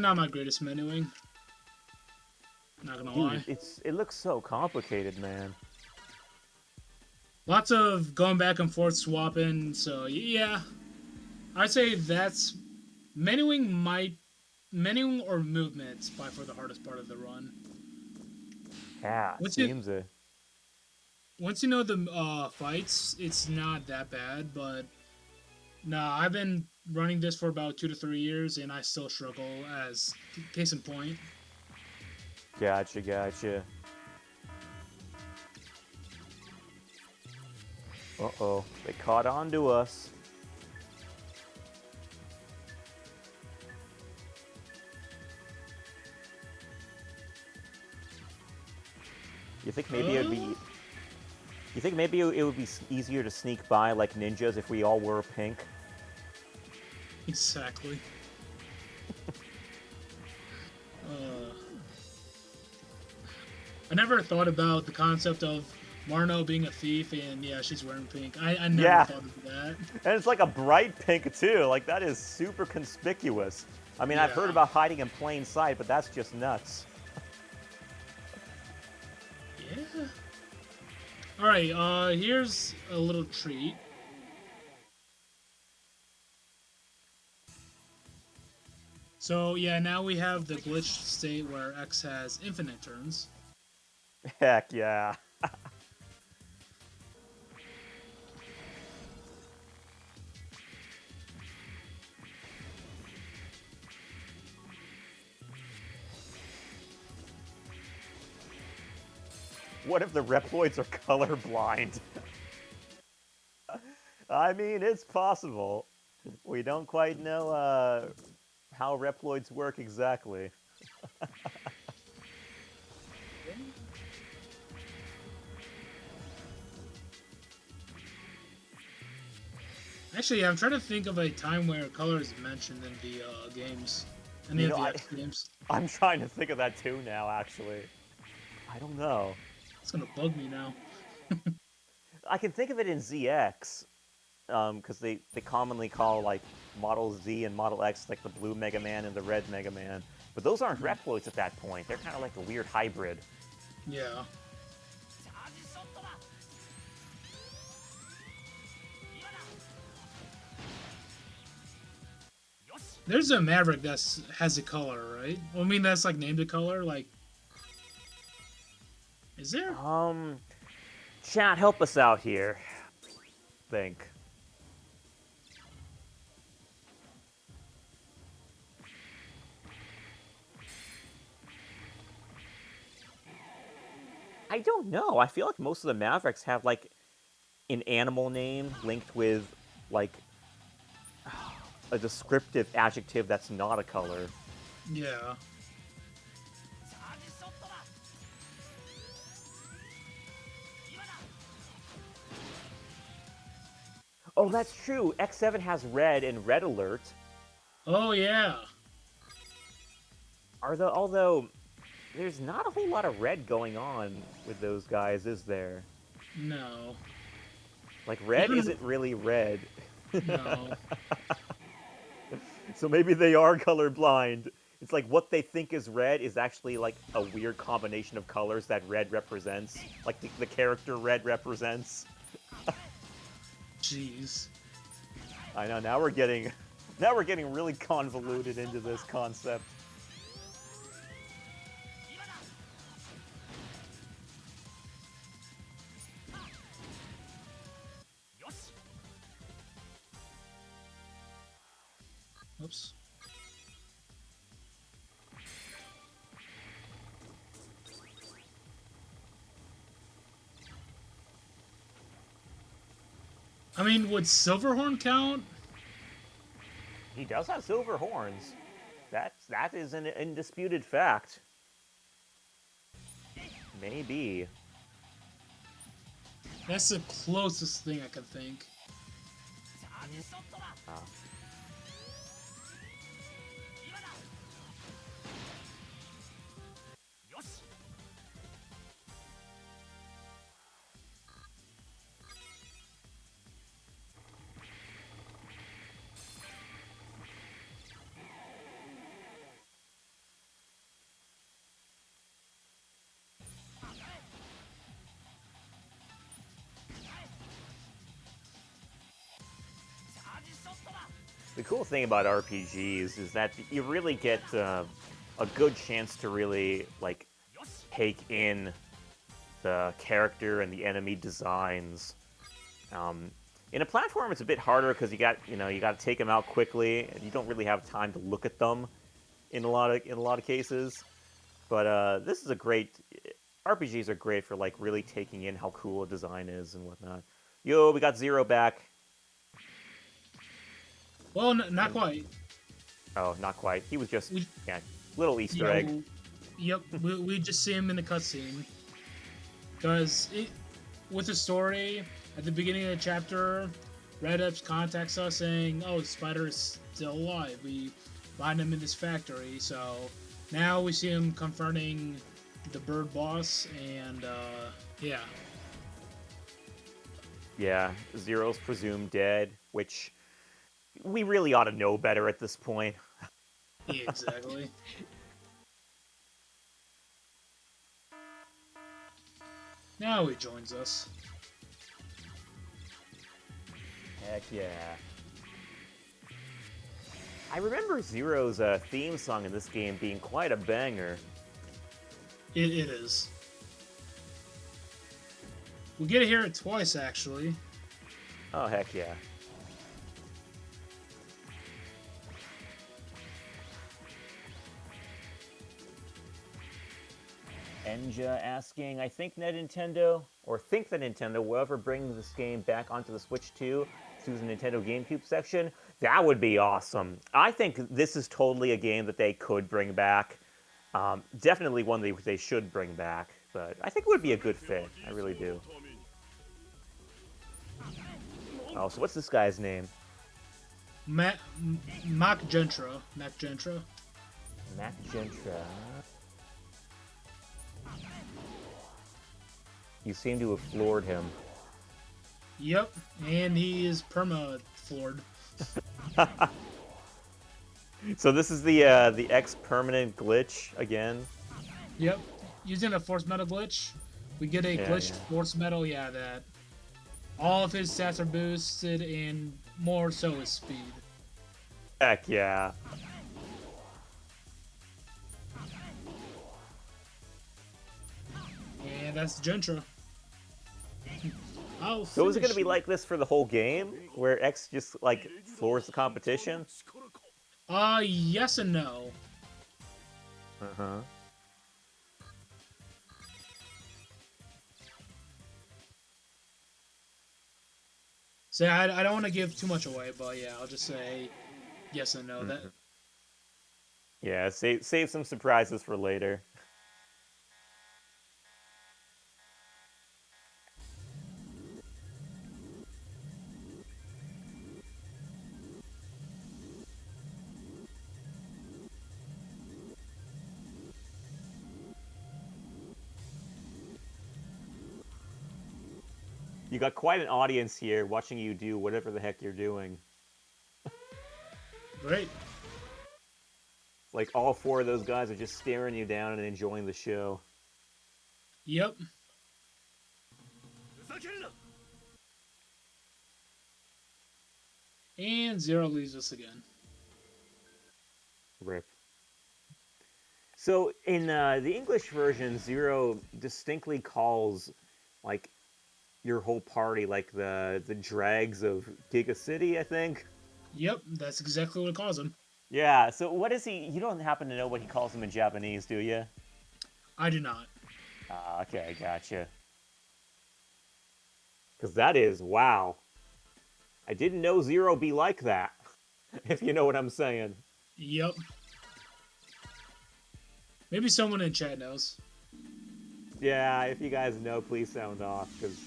Not my greatest menuing. Not gonna lie. Dude, it looks so complicated, man. Lots of going back and forth swapping, so yeah. I'd say that's menuing or movements by far the hardest part of the run. Yeah, Once you seems a. once you know the fights, it's not that bad. But nah, I've been running this for about 2 to 3 years, and I still struggle. As case in point. Gotcha, gotcha. Uh-oh, they caught on to us. You think maybe it would be... You think maybe it would be easier to sneak by like ninjas if we all wore pink? Exactly. I never thought about the concept of Marno being a thief, and yeah, she's wearing pink. I never Yeah, thought of that. and it's like a bright pink too. Like that is super conspicuous. I mean, I've heard Yeah. about hiding in plain sight, but that's just nuts. Yeah. All right. Here's a little treat. So yeah, now we have the glitched state where X has infinite turns. Heck yeah. What if the Reploids are colorblind? I mean, it's possible. We don't quite know how Reploids work exactly. Actually, I'm trying to think of a time where color is mentioned in the games, any You of know, the X games. I'm trying to think of that too now, actually. I don't know. It's gonna bug me now. I can think of it in ZX, because they commonly call, like, Model Z and Model X, like, the blue Mega Man and the red Mega Man. But those aren't Reploids at that point. They're kind of like a weird hybrid. Yeah. There's a Maverick that has a color, right? Well, I mean, that's like named a color. Like, is there? Chat, help us out here. Think. I don't know. I feel like most of the Mavericks have, like, an animal name linked with, like, a descriptive adjective that's not a color. Yeah. Oh, that's true. X7 has red and red alert. Oh yeah. Although there's not a whole lot of red going on with those guys, is there? No. Like, red Even isn't really red. no. So maybe they are colorblind. It's like what they think is red is actually like a weird combination of colors that red represents. Like the character red represents. Jeez. I know, now we're getting really convoluted into this concept. Oops. I mean, would Silverhorn count? He does have silver horns. That is an undisputed fact. Maybe. That's the closest thing I could think. Oh. The cool thing about RPGs is that you really get a good chance to really like take in the character and the enemy designs. In a platform, it's a bit harder because you got to take them out quickly, and you don't really have time to look at them in a lot of cases. But this is a great RPGs are great for like really taking in how cool a design is and whatnot. Yo, we got Zero back. Well, not quite. Oh, not quite. He was just We, little Easter egg. Yep, we just see him in the cutscene. Because with the story, at the beginning of the chapter, Red Ups contacts us saying, "Oh, Spider is still alive. We find him in this factory." So now we see him confronting the bird boss, and yeah. Yeah, Zero's presumed dead, which we really ought to know better at this point. Yeah, exactly. Now he joins us. Heck yeah. I remember Zero's theme song in this game being quite a banger. It is. We get to hear it twice, actually. Oh, heck yeah. Enja asking, I think Nintendo, whoever brings this game back onto the Switch 2 through the Nintendo GameCube section, that would be awesome. I think this is totally a game that they could bring back. Definitely one they should bring back, but I think it would be a good fit. I really do. Oh, so what's this guy's name? Mac Gentra. Mac Gentra. Mac Gentra. You seem to have floored him. Yep, and he is perma-floored. So this is the X-permanent glitch again? Yep, using a force metal glitch, we get a glitched force metal, that all of his stats are boosted, and more so his speed. Heck yeah. And that's Gentra. So is it going to be like this for the whole game, where X just, like, floors the competition? Yes and no. Uh-huh. So I don't want to give too much away, but yeah, I'll just say yes and no. Mm-hmm. That Yeah, save some surprises for later. You got quite an audience here watching you do whatever the heck you're doing. great. Like, all four of those guys are just staring you down and enjoying the show. Yep. And Zero leaves us again. Rip. So, in the English version, Zero distinctly calls, like, your whole party, like, the dregs of Giga City, I think? Yep, that's exactly what it calls him. Yeah, so what is he... You don't happen to know what he calls them in Japanese, do you? I do not. Ah, okay, gotcha. Because that is... Wow. I didn't know Zero be like that. If you know what I'm saying. Yep. Maybe someone in chat knows. Yeah, if you guys know, please sound off, because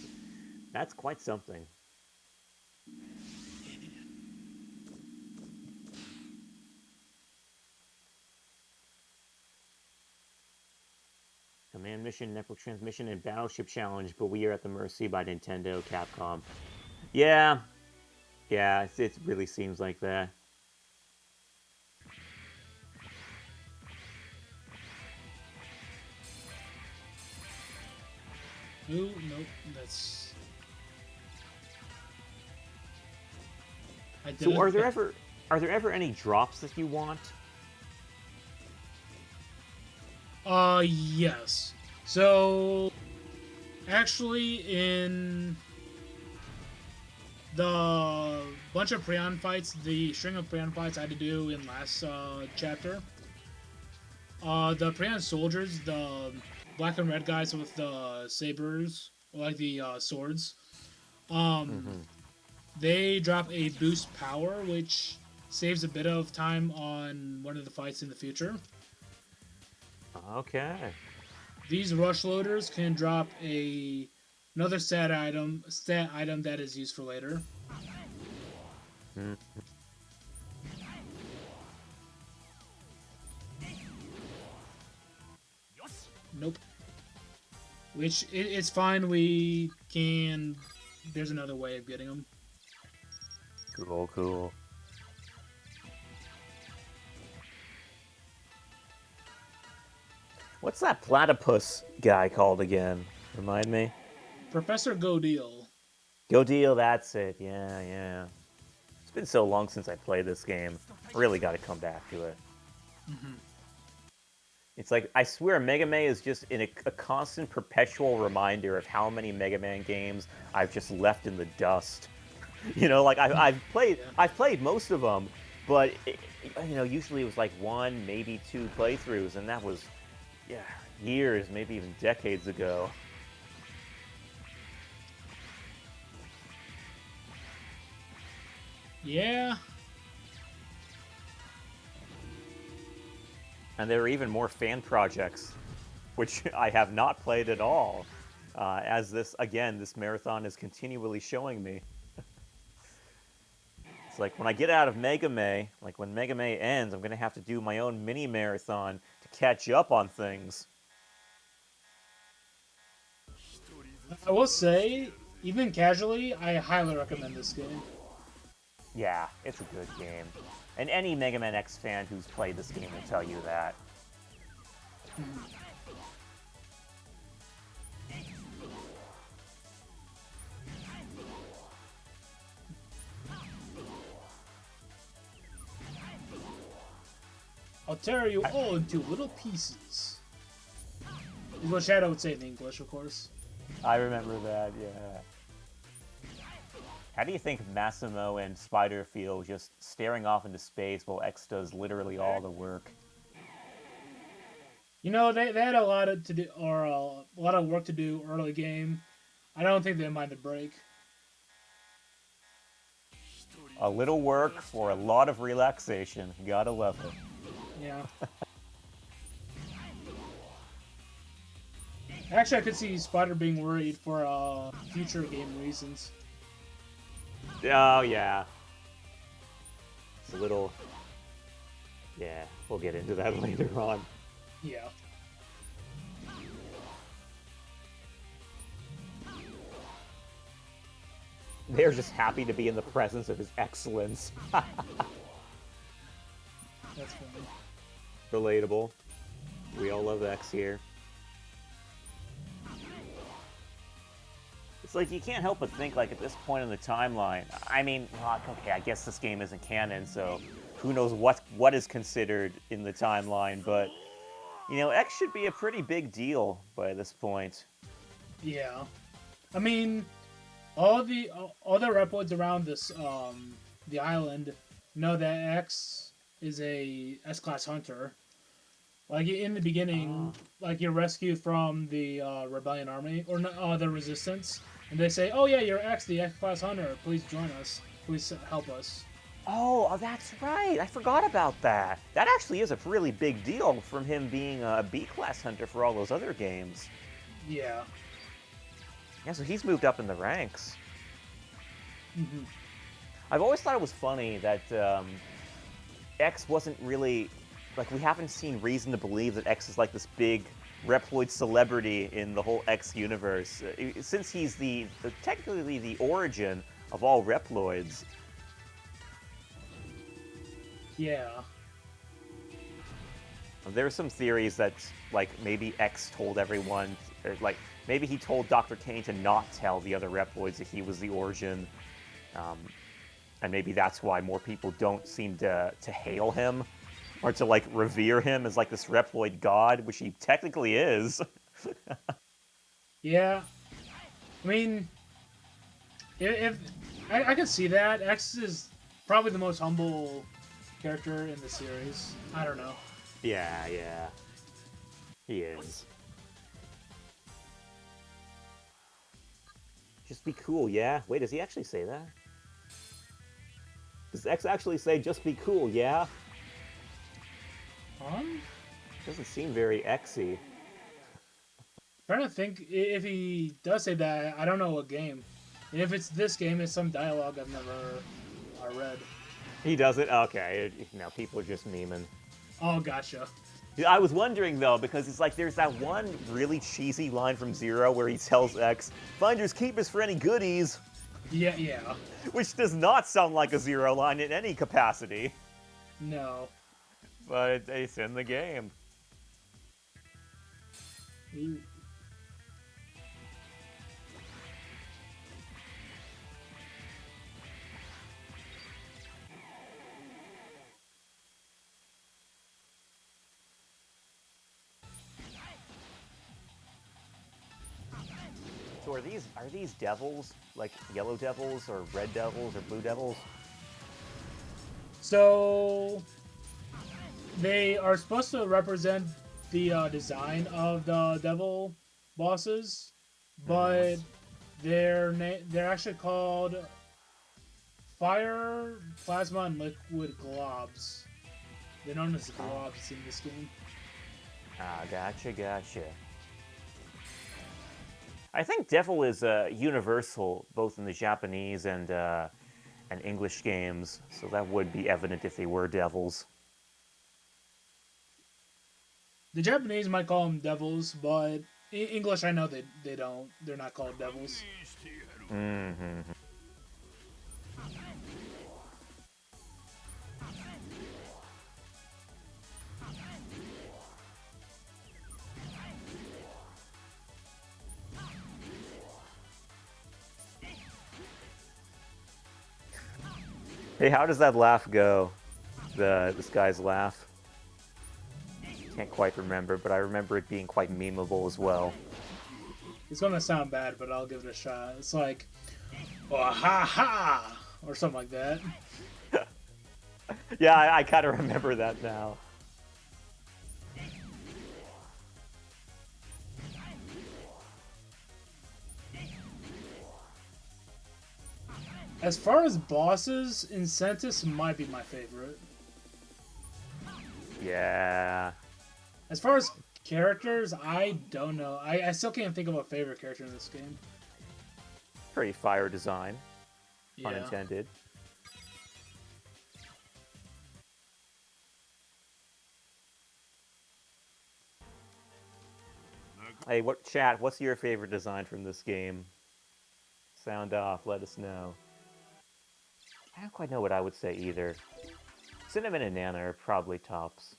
that's quite something. Command mission, network transmission, and battleship challenge, but we are at the mercy by Nintendo, Capcom. Yeah. Yeah, it really seems like that. Ooh, nope, that's... So are there ever... Are there ever any drops that you want? Yes. So, actually, in the bunch of Prion fights, the string of Prion fights I had to do in last chapter, the Prion soldiers, the black and red guys with the sabers, like the swords, Mm-hmm. they drop a boost power, which saves a bit of time on one of the fights in the future. Okay. These rush loaders can drop another stat item that is used for later. Mm. Nope. Which it's fine. We can. There's another way of getting them. Cool, cool. What's that platypus guy called again? Remind me. Professor Godeel. Go deal, that's it. Yeah, yeah. It's been so long since I played this game. I really got to come back to it. Mm-hmm. It's like, I swear, Mega Man is just a constant, perpetual reminder of how many Mega Man games I've just left in the dust. You know, like I've played most of them, but usually it was like one, maybe two playthroughs, and that was, yeah, years, maybe even decades ago. Yeah. And there are even more fan projects, which I have not played at all, as this marathon is continually showing me. It's like when I get out of Mega May, like when Mega May ends, I'm going to have to do my own mini marathon to catch up on things. I will say, even casually, I highly recommend this game. Yeah, it's a good game. And any Mega Man X fan who's played this game will tell you that. I'll tear you all into little pieces. Is what Shadow would say in English, of course. I remember that, yeah. How do you think Massimo and Spider feel just staring off into space while X does literally all the work? You know, they had a lot of to do, or a lot of work to do early game. I don't think they mind the break. A little work for a lot of relaxation. Gotta love it. Yeah. Actually, I could see Spider being worried for future game reasons. Oh, yeah. It's a little... Yeah, we'll get into that later on. Yeah. They're just happy to be in the presence of his excellence. That's funny. Relatable. We all love X here. It's like you can't help but think, like, at this point in the timeline, I mean, okay, I guess this game isn't canon, so who knows what is considered in the timeline, but, you know, X should be a pretty big deal by this point. Yeah. I mean, all the Reploids around this the island know that X is a S-class hunter. Like in the beginning, like you're rescued from the rebellion army or the resistance, and they say, "Oh yeah, you're X, the X-class hunter. Please join us. Please help us." Oh, that's right. I forgot about that. That actually is a really big deal from him being a B-class hunter for all those other games. Yeah. Yeah, so he's moved up in the ranks. Mm-hmm. I've always thought it was funny that X wasn't really... Like, we haven't seen reason to believe that X is like this big Reploid celebrity in the whole X universe. Since he's technically the origin of all Reploids. Yeah. There are some theories that, like, maybe X told everyone, or, like, maybe he told Dr. Kane to not tell the other Reploids that he was the origin. And maybe that's why more people don't seem to hail him or to like revere him as like this Reploid god, which he technically is. Yeah, I mean, if I can see that, X is probably the most humble character in the series. I don't know. Yeah, yeah. He is. Just be cool, yeah? Wait, does he actually say that? Does X actually say just be cool, yeah? Doesn't seem very X-y. Trying to think if he does say that. I don't know what game. And if it's this game, it's some dialogue I've never read. He does it? Okay, people are just memeing. Oh, gotcha. I was wondering, though, because it's like there's that one really cheesy line from Zero where he tells X, "Finders keepers for any goodies." Yeah, yeah. Which does not sound like a Zero line in any capacity. No. But it's in the game. Ooh. So are these devils like yellow devils or red devils or blue devils? So they are supposed to represent the design of the devil bosses, but they're actually called fire, plasma, and liquid globs. They're known as globs in this game. Ah, gotcha. I think devil is universal both in the Japanese and English games, so that would be evident if they were devils. The Japanese might call them devils, but in English I know they don't. They're not called devils. Mm-hmm. Hey, how does that laugh go? This guy's laugh? Can't quite remember, but I remember it being quite memeable as well. It's gonna sound bad, but I'll give it a shot. It's like, oh, ha ha, or something like that. Yeah, I kind of remember that now. As far as bosses, Incentus might be my favorite. Yeah. As far as characters, I don't know. I still can't think of a favorite character in this game. Pretty fire design. Yeah. Pun intended. Hey, chat, what's your favorite design from this game? Sound off, let us know. I don't quite know what I would say either. Cinnamon and Nana are probably tops.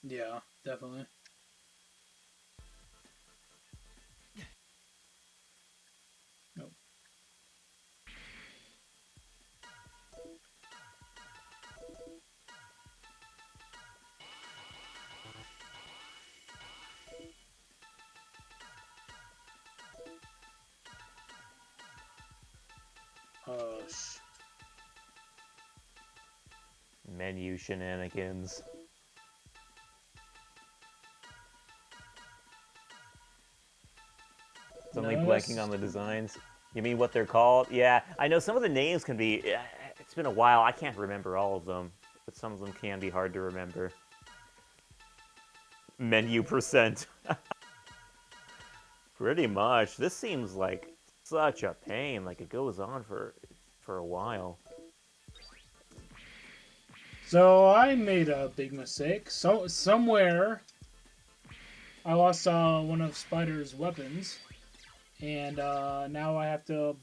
Yeah, definitely. Nope. Oh, Menu shenanigans. Suddenly blanking on the designs. You mean what they're called? Yeah, I know some of the names can be... It's been a while, I can't remember all of them. But some of them can be hard to remember. Menu percent. Pretty much. This seems like such a pain. Like, it goes on for a while. So I made a big mistake. So somewhere I lost one of Spider's weapons, and now I have to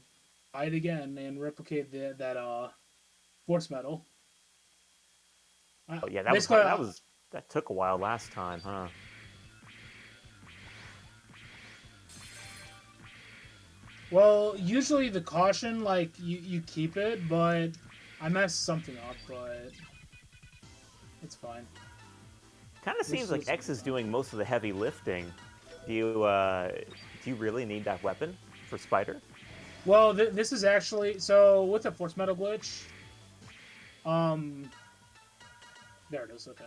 buy it again and replicate that force medal. Oh yeah, that took a while last time, huh? Well, usually the caution, like, you keep it, but I messed something up, but it's fine. Kind of seems like X is fine. doing most of the heavy lifting. Do you really need that weapon for Spider? Well, this is actually so with the force metal glitch. Um, there it is. Okay,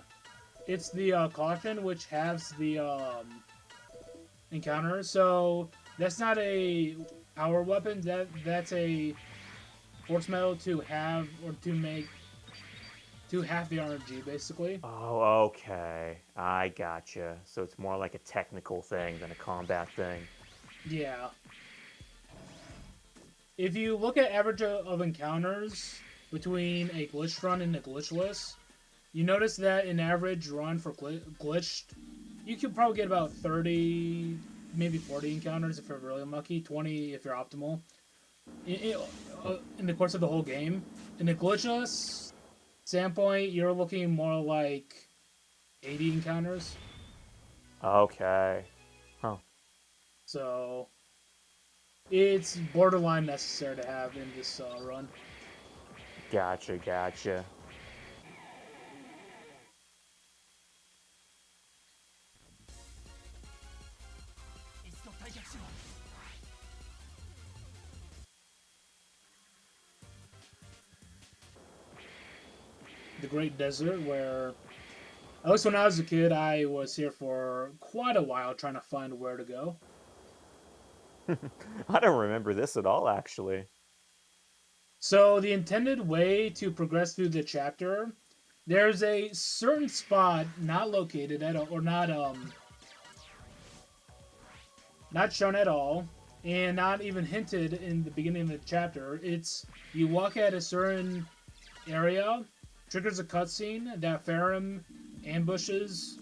it's the caution which has the encounter. So that's not a power weapon. That's a force metal to have or to have the RNG basically. Oh, okay. I gotcha. So it's more like a technical thing than a combat thing. Yeah. If you look at average of encounters between a glitched run and a glitchless, you notice that an average run for glitched, you could probably get about 30, maybe 40 encounters if you're really unlucky, 20 if you're optimal, in the course of the whole game. In the glitchless standpoint, you're looking more like 80 encounters. Okay. Huh. So it's borderline necessary to have in this run. Gotcha, gotcha. The Great Desert, where at least when I was a kid, I was here for quite a while trying to find where to go. I don't remember this at all, actually. So the intended way to progress through the chapter, there's a certain spot not located at all, or not shown at all, and not even hinted in the beginning of the chapter. It's you walk at a certain area, triggers a cutscene that Farum ambushes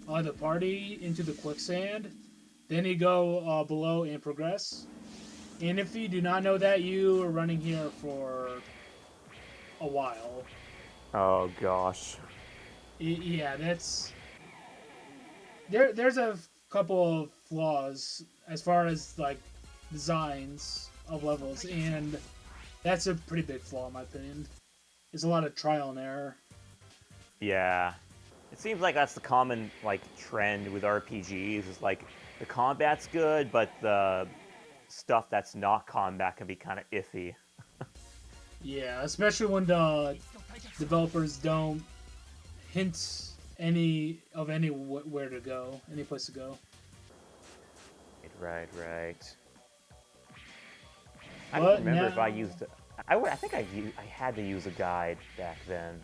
the party into the quicksand. Then you go below and progress. And if you do not know that, you are running here for a while. Oh gosh. Yeah, that's there's a couple of flaws as far as like designs of levels, and that's a pretty big flaw in my opinion. There's a lot of trial and error. Yeah. It seems like that's the common like trend with RPGs is like the combat's good, but the stuff that's not combat can be kind of iffy. Yeah, especially when the developers don't hint any where to go, any place to go. Right. I don't But remember if now, I used. I think I had to use a guide back then.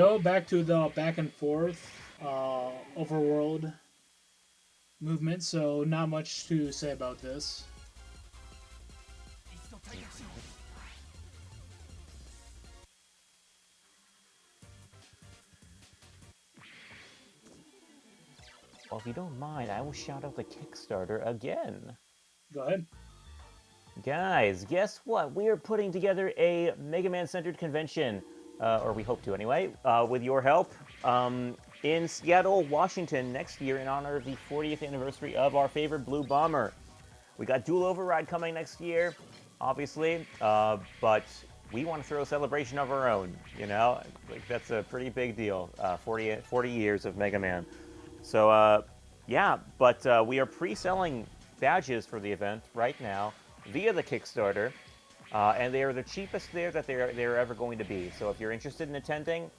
though, back to the back and forth overworld movement. So not much to say about this. Well, if you don't mind, I will shout out the Kickstarter again. Go ahead. Guys, guess what? We are putting together a Mega Man-centered convention, or we hope to anyway, with your help, in Seattle, Washington next year in honor of the 40th anniversary of our favorite Blue Bomber. We got Dual Override coming next year, obviously, but we want to throw a celebration of our own, you know? Like, that's a pretty big deal, 40 years of Mega Man. So, yeah, but we are pre-selling badges for the event right now via the Kickstarter, and they are the cheapest there that they're ever going to be. So if you're interested in attending,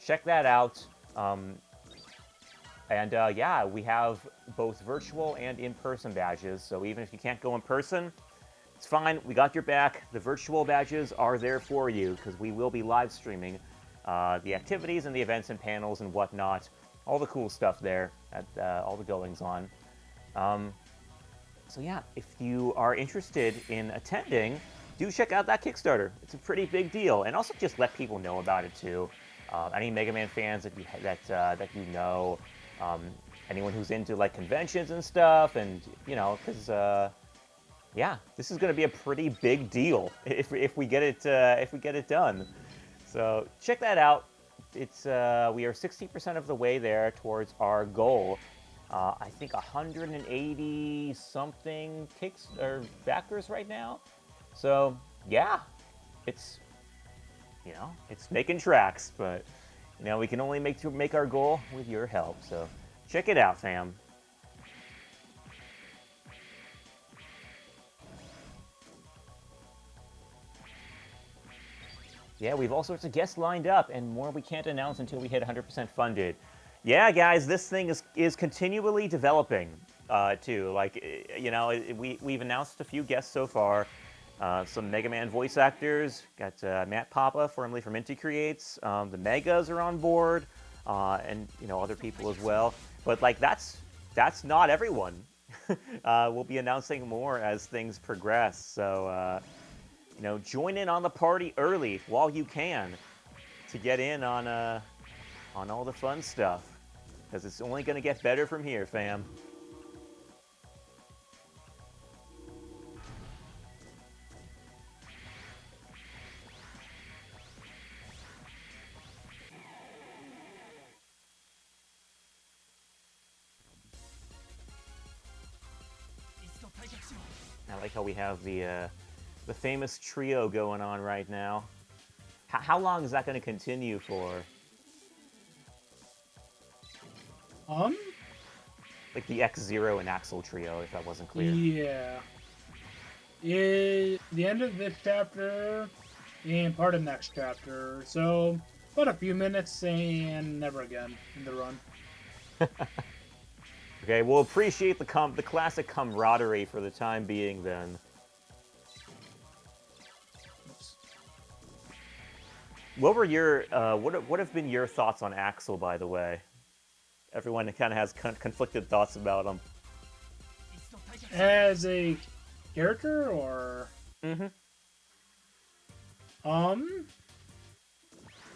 check that out. Yeah, we have both virtual and in-person badges. So even if you can't go in person, it's fine. We got your back. The virtual badges are there for you because we will be live streaming the activities and the events and panels and whatnot all the cool stuff there at all the goings on. So yeah, if you are interested in attending, do check out that Kickstarter. It's a pretty big deal, and also just let people know about it too. Any Mega Man fans that you know, anyone who's into like conventions and stuff, and you know, because yeah, this is going to be a pretty big deal if we get it done. So check that out. It's we are 60% of the way there towards our goal. I think 180 something kicks or backers right now. So yeah, it's it's making tracks, but we can only make our goal with your help. So check it out, fam. Yeah, we've all sorts of guests lined up, and more we can't announce until we hit 100% funded. Yeah, guys, this thing is continually developing, too. Like, we've announced a few guests so far. Some Mega Man voice actors. Got Matt Papa, formerly from Inti Creates. The Megas are on board, and other people as well. But like, that's not everyone. We'll be announcing more as things progress. So. Join in on the party early while you can to get in on all the fun stuff, because it's only going to get better from here, fam. I like how we have the famous trio going on right now. How long is that going to continue for? Like the X-Zero and Axel trio, if that wasn't clear. Yeah. The end of this chapter and part of next chapter. So, about a few minutes and never again in the run. Okay, we'll appreciate the classic camaraderie for the time being then. What were your what have been your thoughts on Axel, by the way? Everyone kind of has conflicted thoughts about him. As a character, or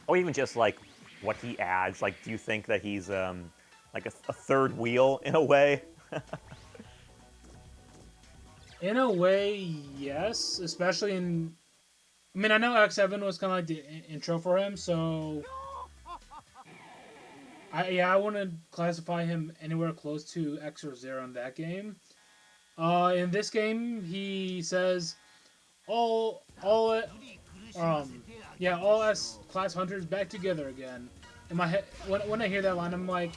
or even just like what he adds. Like, do you think that he's like a third wheel in a way? In a way, yes. Especially in... I mean, I know X7 was kind of like the intro for him, so... I wouldn't classify him anywhere close to X or Zero in that game. In this game, he says, all S-class hunters back together again. In my head, when I hear that line, I'm like,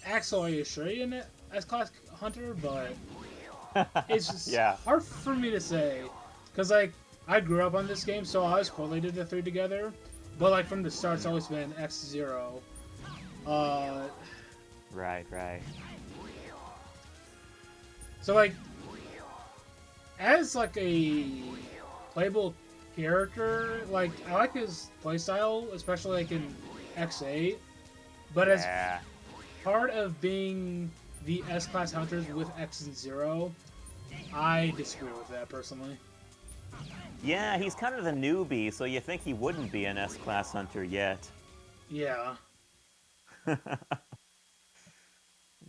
Axel, are you sure you're an S-class hunter? But it's just hard for me to say, because like I grew up on this game, so I always correlated the three together. But like from the start, it's always been X-Zero. Right. So like, as like a playable character, like I like his playstyle, especially like in X8. But as part of being the S-class hunters with X and Zero, I disagree with that personally. Yeah, he's kind of the newbie, so you think he wouldn't be an S-class hunter yet. Yeah.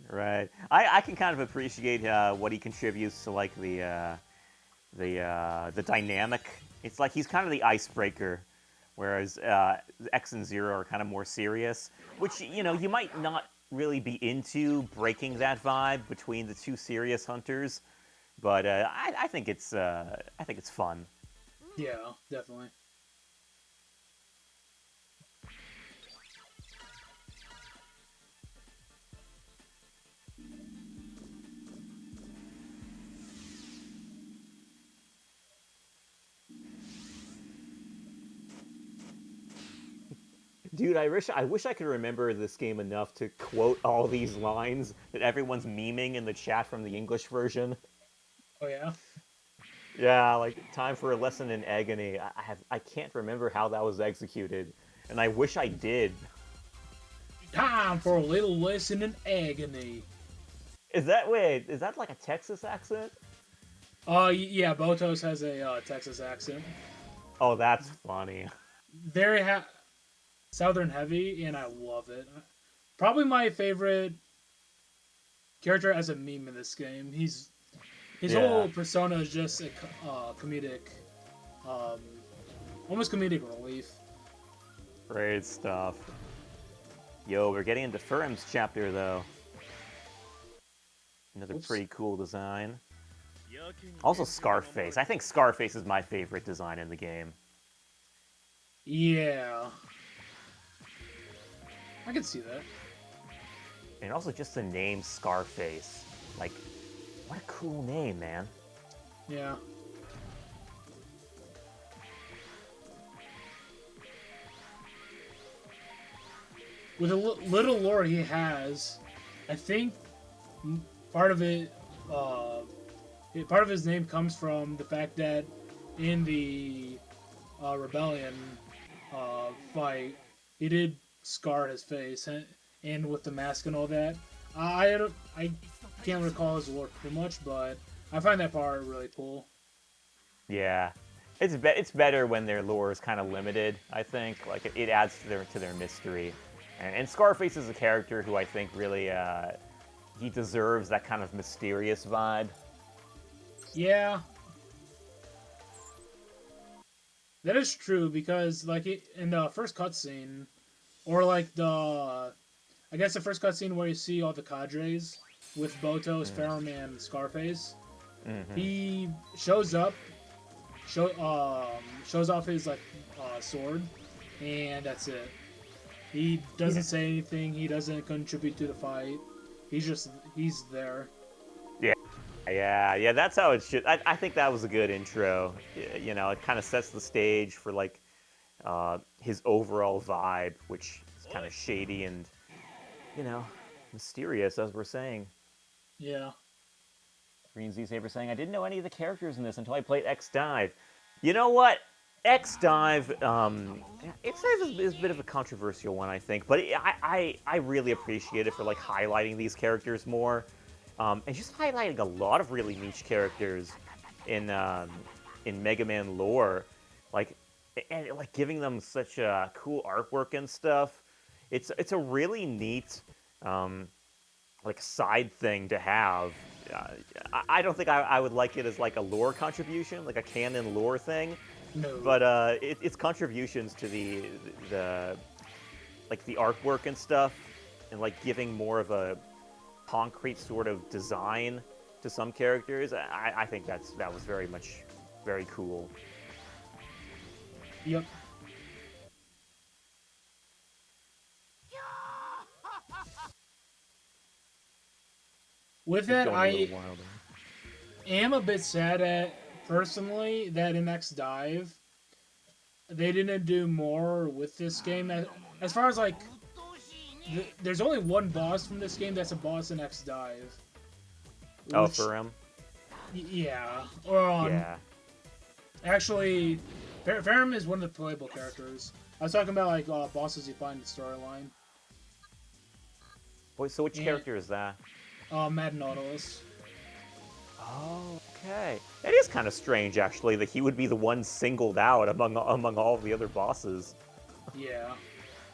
Right. I can kind of appreciate what he contributes to like the dynamic. It's like he's kind of the icebreaker, whereas X and Zero are kind of more serious, which you might not really be into breaking that vibe between the two serious hunters, but I think it's fun. Yeah, definitely. Dude, I wish I could remember this game enough to quote all these lines that everyone's memeing in the chat from the English version. Oh yeah? Yeah, like time for a lesson in agony. I can't remember how that was executed, and I wish I did. Time for a little lesson in agony. Is that like a Texas accent? Yeah, Botos has a Texas accent. Oh, that's funny. Very southern heavy, and I love it. Probably my favorite character as a meme in this game. His Yeah. whole persona is just a comedic, um, almost comedic relief. Great stuff. Yo, we're getting into Firm's chapter, though. Another Oops. pretty cool design. Also, Scarface. I think Scarface is my favorite design in the game. Yeah, I can see that. And also just the name Scarface. Like, what a cool name, man. Yeah. With a little lore he has, I think part of it, part of his name comes from the fact that in the rebellion fight, he did scar his face, and with the mask and all that. I can't recall his lore too much, but I find that part really cool. Yeah. It's better when their lore is kind of limited, I think. Like, it adds to their mystery. And Scarface is a character who I think really, he deserves that kind of mysterious vibe. Yeah, that is true because like in the first cutscene, or like I guess the first cutscene where you see all the cadres with Botos, Ferrum, and Scarface, Mm-hmm. he shows up, shows off his like sword, and that's it. He doesn't say anything. He doesn't contribute to the fight. He's there. Yeah, that's how it should. I think that was a good intro. You know, it kind of sets the stage for like his overall vibe, which is kind of shady and, you know, mysterious, as we're saying. Yeah. Green Z Saber saying, I didn't know any of the characters in this until I played X Dive. You know what? X Dive, X Dive is a bit of a controversial one, I think, but I really appreciate it for like highlighting these characters more, and just highlighting a lot of really niche characters in Mega Man lore, like and like giving them such cool artwork and stuff. It's a really neat like side thing to have. Uh, I don't think I would like it as like a lore contribution, like a canon lore thing, No. but it's contributions to the like the artwork and stuff, and like giving more of a concrete sort of design to some characters. I think that was very cool. Yep. With It's that, going a little I wild. am a bit sad at personally that in X Dive they didn't do more with this game. As far as like, there's only one boss from this game that's a boss in X Dive, Oh, which for him? yeah, Yeah. actually, Ferrum is one of the playable characters. I was talking about like bosses you find in the storyline. Wait, so which And character is that? Mad Nautilus. Oh, okay. It is kind of strange, actually, that he would be the one singled out among all the other bosses. Yeah,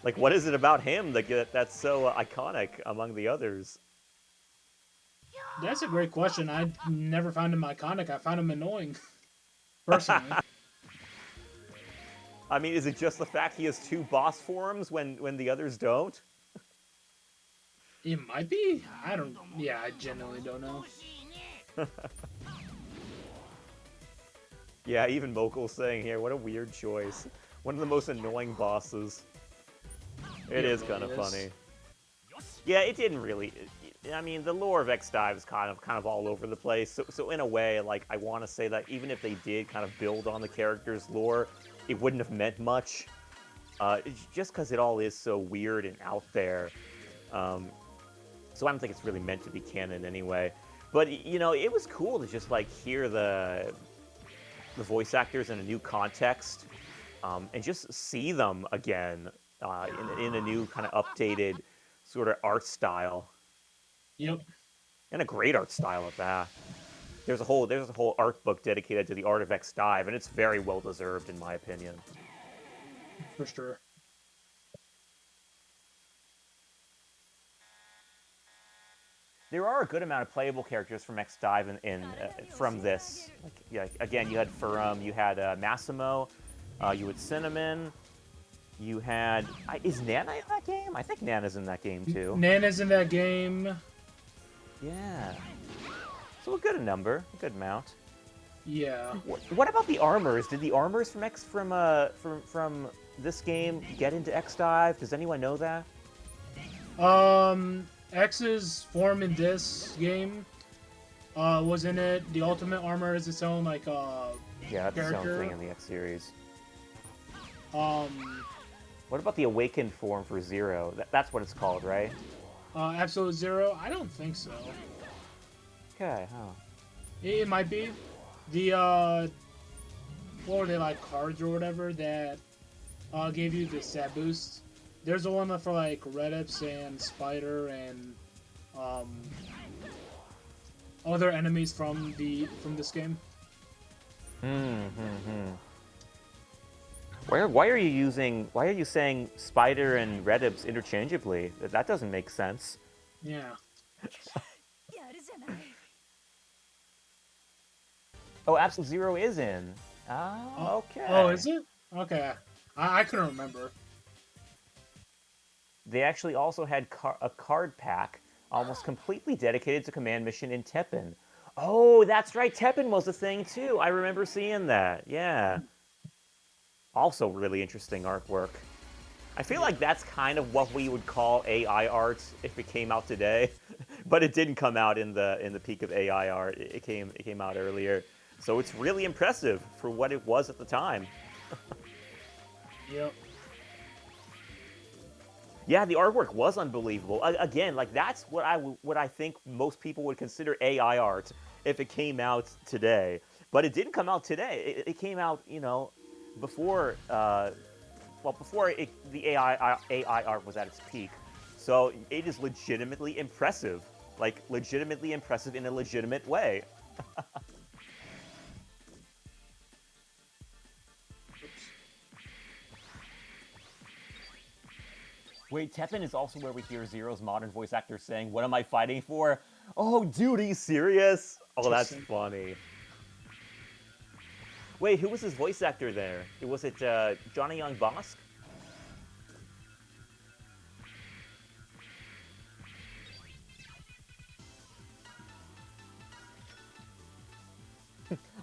Like, what is it about him that's so iconic among the others? that's a great question. I never found him iconic. I found him annoying, personally. I mean, is it just the fact he has two boss forms when the others don't? It might be. I don't. Yeah, I genuinely don't know. Yeah, even Mokel's saying here, what a weird choice. One of the most annoying bosses. It is kind of funny. Yeah, it didn't really. I mean, the lore of X Dive is kind of all over the place. So in a way, like I want to say that even if they did kind of build on the character's lore, it wouldn't have meant much. Just because it all is so weird and out there. So I don't think it's really meant to be canon anyway. But you know, it was cool to just like hear the voice actors in a new context, and just see them again in a new kind of updated sort of art style, Yep, and a great art style at that. There's a whole art book dedicated to the art of X Dive, and it's very well deserved in my opinion. for sure. There are a good amount of playable characters from X Dive from this. Like, yeah, again, you had Furum, you had Massimo, you had Cinnamon, you had is Nana in that game? I think Nana's in that game too. Nana's in that game. Yeah. So a good number, a good amount. Yeah. What about the armors? Did the armors from this game get into X Dive? Does anyone know that? X's form in this game was in it. The ultimate armor is its own like Yeah, that's its own character. thing in the X series. What about the awakened form for Zero? That's what it's called, right? Absolute Zero? I don't think so. Okay, huh. It might be. The what were they, like cards or whatever that gave you the stat boost? There's the one for like Redips and Spider and other enemies from this game. Why are you saying Spider and Redips interchangeably? That doesn't make sense. Yeah. Oh, Absolute Zero is in. Oh, okay. Oh, is it? Okay. I couldn't remember. They actually also had a card pack almost completely dedicated to Command Mission in Teppen. Oh, that's right. Teppen was a thing too. I remember seeing that. Yeah. Also really interesting artwork. I feel like that's kind of what we would call AI art if it came out today, but it didn't come out in the peak of AI art. It came out earlier, so it's really impressive for what it was at the time. Yep. Yeah, the artwork was unbelievable. Again, like that's what I think most people would consider AI art if it came out today. But it didn't come out today. It came out, before. Before the AI art was at its peak. So it is legitimately impressive. Like, legitimately impressive in a legitimate way. Wait, Teppen is also where we hear Zero's modern voice actor saying, "What am I fighting for?" Oh, dude, are you serious? Oh, that's funny. Wait, who was his voice actor there? Was it Johnny Young Bosk?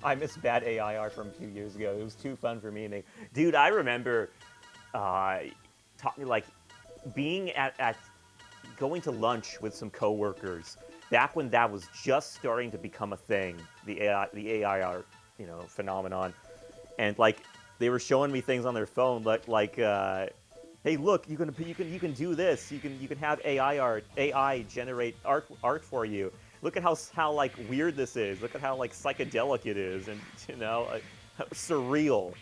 I miss bad AI art from a few years ago. It was too fun for me. Dude, I remember being at going to lunch with some coworkers back when that was just starting to become a thing, the AI art, phenomenon. And like they were showing me things on their phone hey, look, you can do this. You can have AI generate art for you. Look at how like weird this is. Look at how like psychedelic it is, and surreal.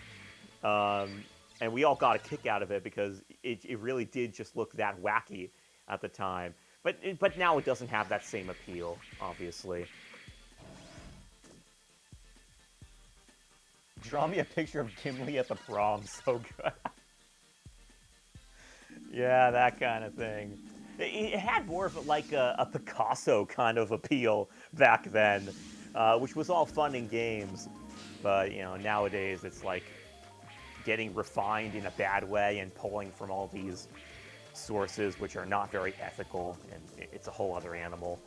And we all got a kick out of it because it really did just look that wacky at the time. But now it doesn't have that same appeal, obviously. Draw me a picture of Gimli at the prom. So good. Yeah, that kind of thing. It had more of like a Picasso kind of appeal back then, which was all fun in games. But, nowadays it's like getting refined in a bad way and pulling from all these sources which are not very ethical, and it's a whole other animal.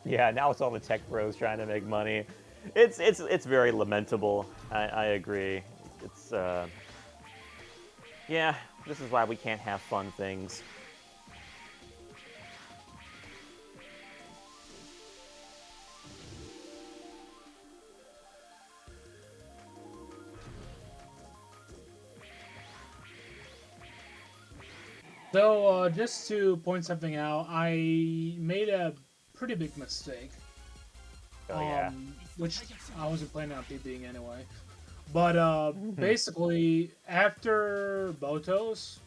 Yeah, now it's all the tech bros trying to make money. It's very lamentable. I agree. It's yeah, this is why we can't have fun things. So, just to point something out, I made a pretty big mistake. Oh yeah. Which I wasn't planning on PBing anyway. But Mhm. basically, after Botos,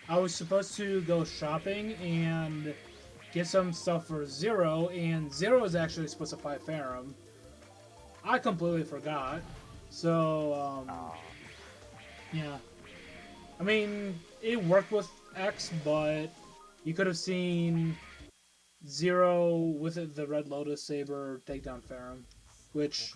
I was supposed to go shopping and get some stuff for Zero, and Zero is actually supposed to fight Farum. I completely forgot. So, Aw. yeah. I mean, it worked with X, but you could have seen Zero with the Red Lotus Saber take down Farum. Which,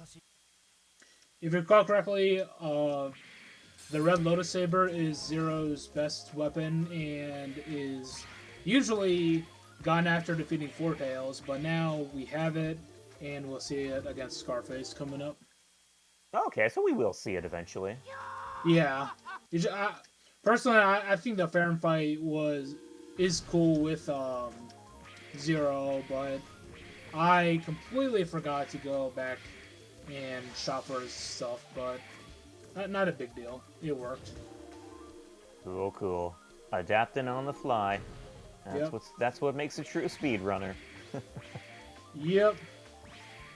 if you recall correctly, the Red Lotus Saber is Zero's best weapon and is usually gone after defeating Four Tails, but now we have it and we'll see it against Scarface coming up. Okay, so we will see it eventually. Yeah. Personally, I think the Farum fight is cool with Zero, but I completely forgot to go back and shop for his stuff, but not a big deal. It worked. Cool, cool. Adapting on the fly. Yep. That's what makes a true speedrunner. Yep.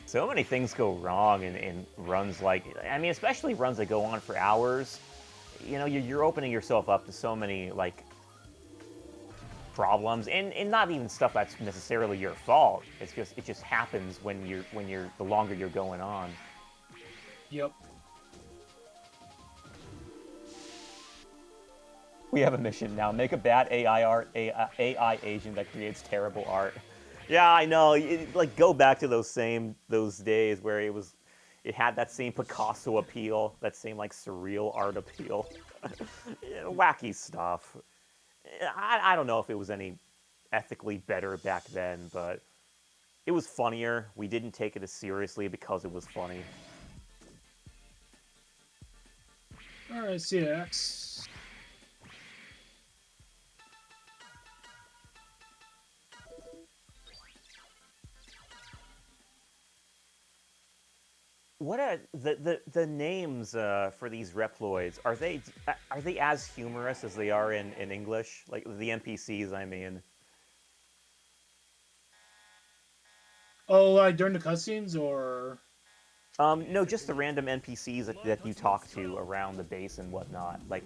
So many things go wrong in runs like, I mean, especially runs that go on for hours. You know, you're opening yourself up to so many like problems, and not even stuff that's necessarily your fault. It just happens when you're the longer you're going on. Yep. We have a mission now. Make a bad AI agent that creates terrible art. Yeah, I know. Like go back to those days where it had that same Picasso appeal, that same like surreal art appeal. Yeah, wacky stuff. I don't know if it was any ethically better back then, but it was funnier. We didn't take it as seriously because it was funny. Alright, CX. What are the names for these Reploids? Are they as humorous as they are in English? Like the NPCs, I mean. Oh, like during the cutscenes, or No, just the random NPCs that you talk to around the base and whatnot. Like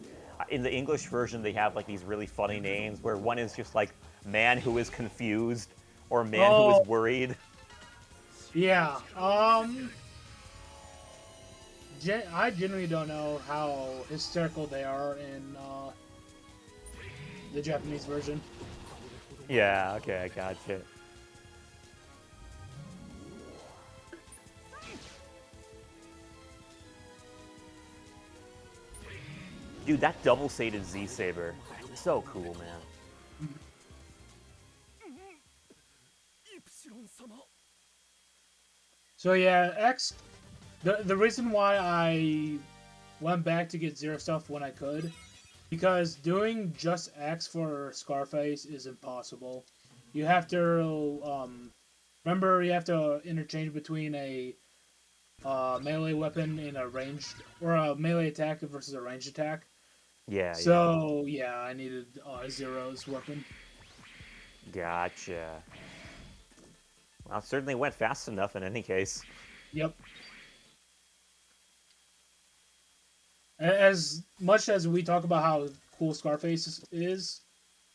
in the English version, they have like these really funny names where one is just like man who is confused or man who is oh worried. yeah. I genuinely don't know how hysterical they are in the Japanese version. Yeah, okay, I gotcha. Dude, that double-sated Z-Saber. So cool, man. So yeah, X. The reason why I went back to get Zero stuff when I could, because doing just X for Scarface is impossible. You have to remember you have to interchange between a melee weapon and a ranged, or a melee attack versus a ranged attack. Yeah, yeah. So yeah, I needed Zero's weapon. Gotcha. Well, it certainly went fast enough in any case. Yep. As much as we talk about how cool Scarface is,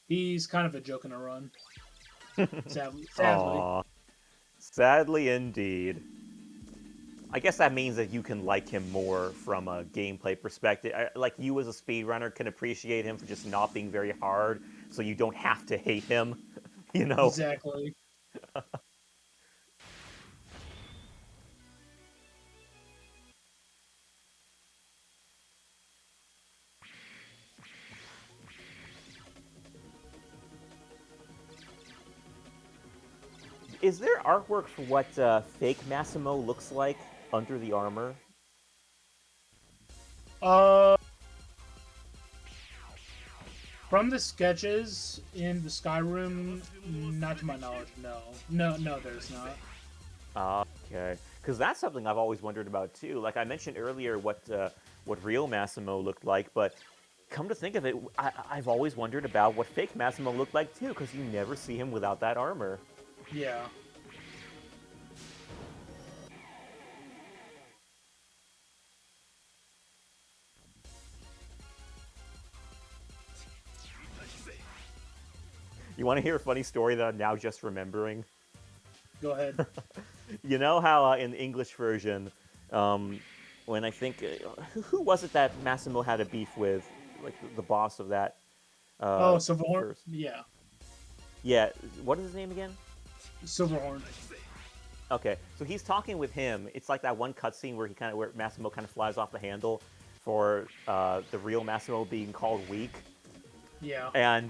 he's kind of a joke in a run. Sadly. Aww. Sadly indeed. I guess that means that you can like him more from a gameplay perspective. Like you as a speedrunner can appreciate him for just not being very hard, so you don't have to hate him, you know? Exactly. Is there artwork for what fake Massimo looks like under the armor? Uh, from the sketches in the Skyrim, not to my knowledge, no. No, there's not. Okay, because that's something I've always wondered about too. Like I mentioned earlier, what real Massimo looked like, but come to think of it, I've always wondered about what fake Massimo looked like too, because you never see him without that armor. Yeah. You want to hear a funny story that I'm now just remembering? Go ahead. You know how in the English version, when I think who was it that Massimo had a beef with, like the boss of that Oh, Silverhorn. first? Yeah, Yeah, what is his name again? Silverhorn. Okay, so he's talking with him. It's like that one cutscene where where Massimo kind of flies off the handle for the real Massimo being called weak, Yeah. and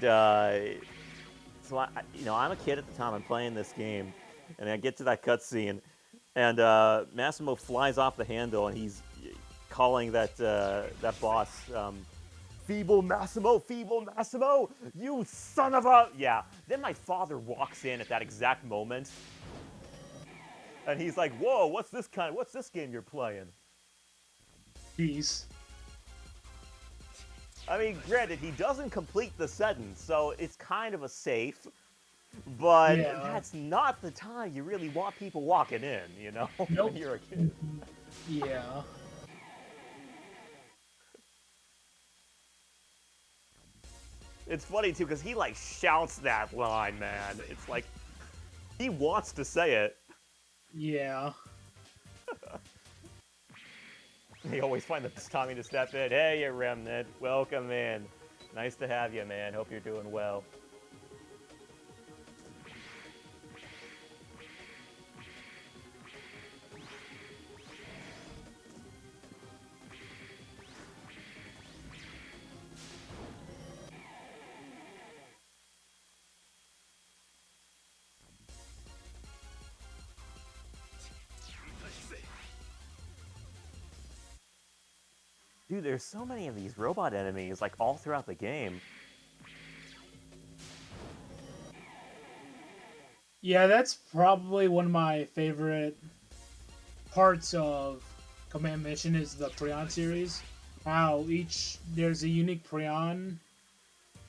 so I'm a kid at the time. I'm playing this game, and I get to that cutscene, and Massimo flies off the handle, and he's calling that boss feeble Massimo, you son of a yeah. Then my father walks in at that exact moment, and he's like, "Whoa, what's this game you're playing?" Peace. I mean, granted, he doesn't complete the sentence, so it's kind of a safe. But Yeah. that's not the time you really want people walking in, you know, Nope. when you're a kid. Yeah. It's funny too, because he like shouts that line, man. It's like he wants to say it. Yeah. They always find the best timing to step in. Hey, you remnant, welcome in. Nice to have you, man. Hope you're doing well. Dude, there's so many of these robot enemies, like all throughout the game. Yeah, that's probably one of my favorite parts of Command Mission is the Prion series. How there's a unique Prion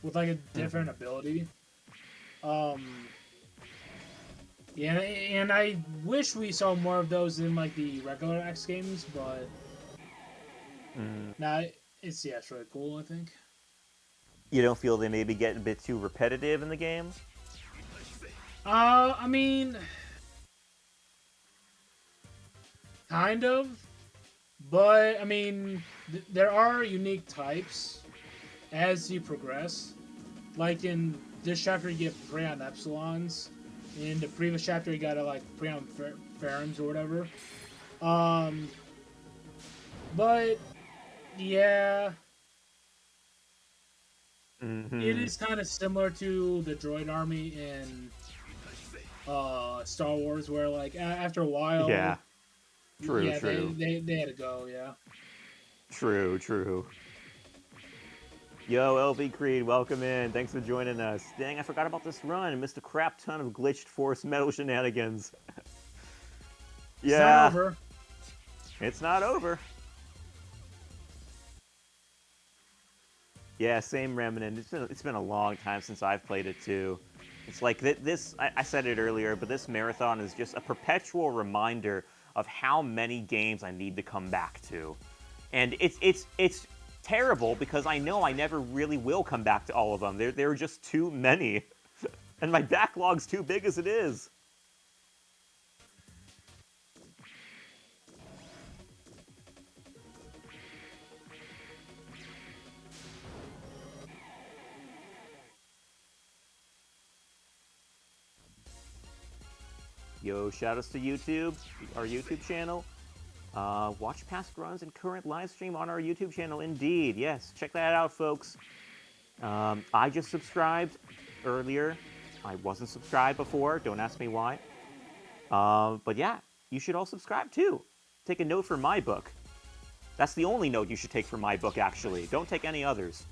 with like a different ability. Um, yeah, and I wish we saw more of those in like the regular X games, but nah, it's really cool. I think. You don't feel they maybe get a bit too repetitive in the game? I mean, kind of, but I mean, there are unique types as you progress. Like in this chapter, you get Prion Epsilons. In the previous chapter, you got like Prion Ferums or whatever. Um, but yeah, it is kind of similar to the Droid Army in Star Wars, where like after a while, Yeah. True, yeah, true. they had to go, yeah. True, true. Yo, LV Creed, welcome in. Thanks for joining us. Dang, I forgot about this run. Missed a crap ton of glitched force metal shenanigans. It's not over. It's not over. Yeah, same Remnant. It's been a long time since I've played it too. It's like this. I said it earlier, but this marathon is just a perpetual reminder of how many games I need to come back to, and it's terrible because I know I never really will come back to all of them. There are just too many, and my backlog's too big as it is. Yo, shoutouts to YouTube, our YouTube channel. Watch past runs and current live stream on our YouTube channel. Indeed, yes, check that out, folks. I just subscribed earlier. I wasn't subscribed before. Don't ask me why. But yeah, you should all subscribe too. Take a note from my book. That's the only note you should take from my book, actually. Don't take any others.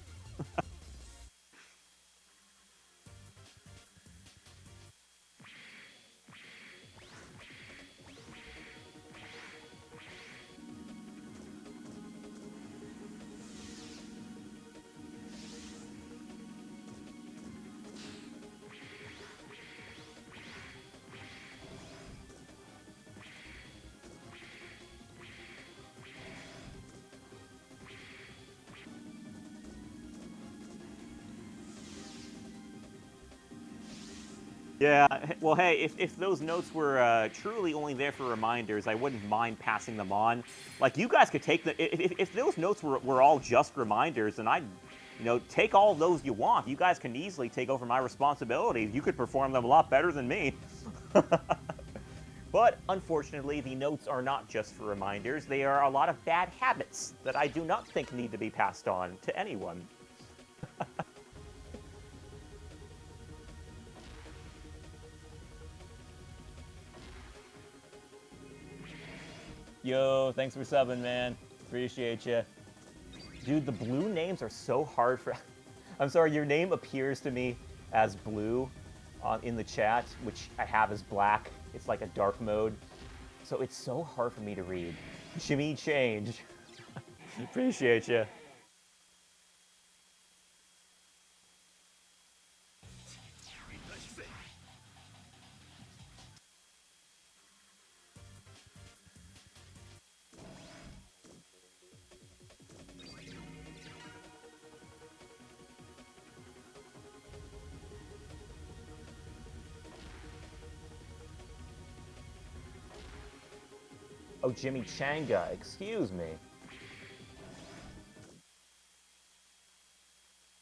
Yeah, well, hey, if those notes were truly only there for reminders, I wouldn't mind passing them on. Like, you guys could take the... If those notes were all just reminders, then I'd, take all those you want. You guys can easily take over my responsibilities. You could perform them a lot better than me. But, unfortunately, the notes are not just for reminders. They are a lot of bad habits that I do not think need to be passed on to anyone. Yo, thanks for subbing, man. Appreciate you. Dude, the blue names are so hard for... I'm sorry, your name appears to me as blue in the chat, which I have as black. It's like a dark mode. So it's so hard for me to read. Jimmy Change. Appreciate you. Oh, Jimmy Changa, excuse me.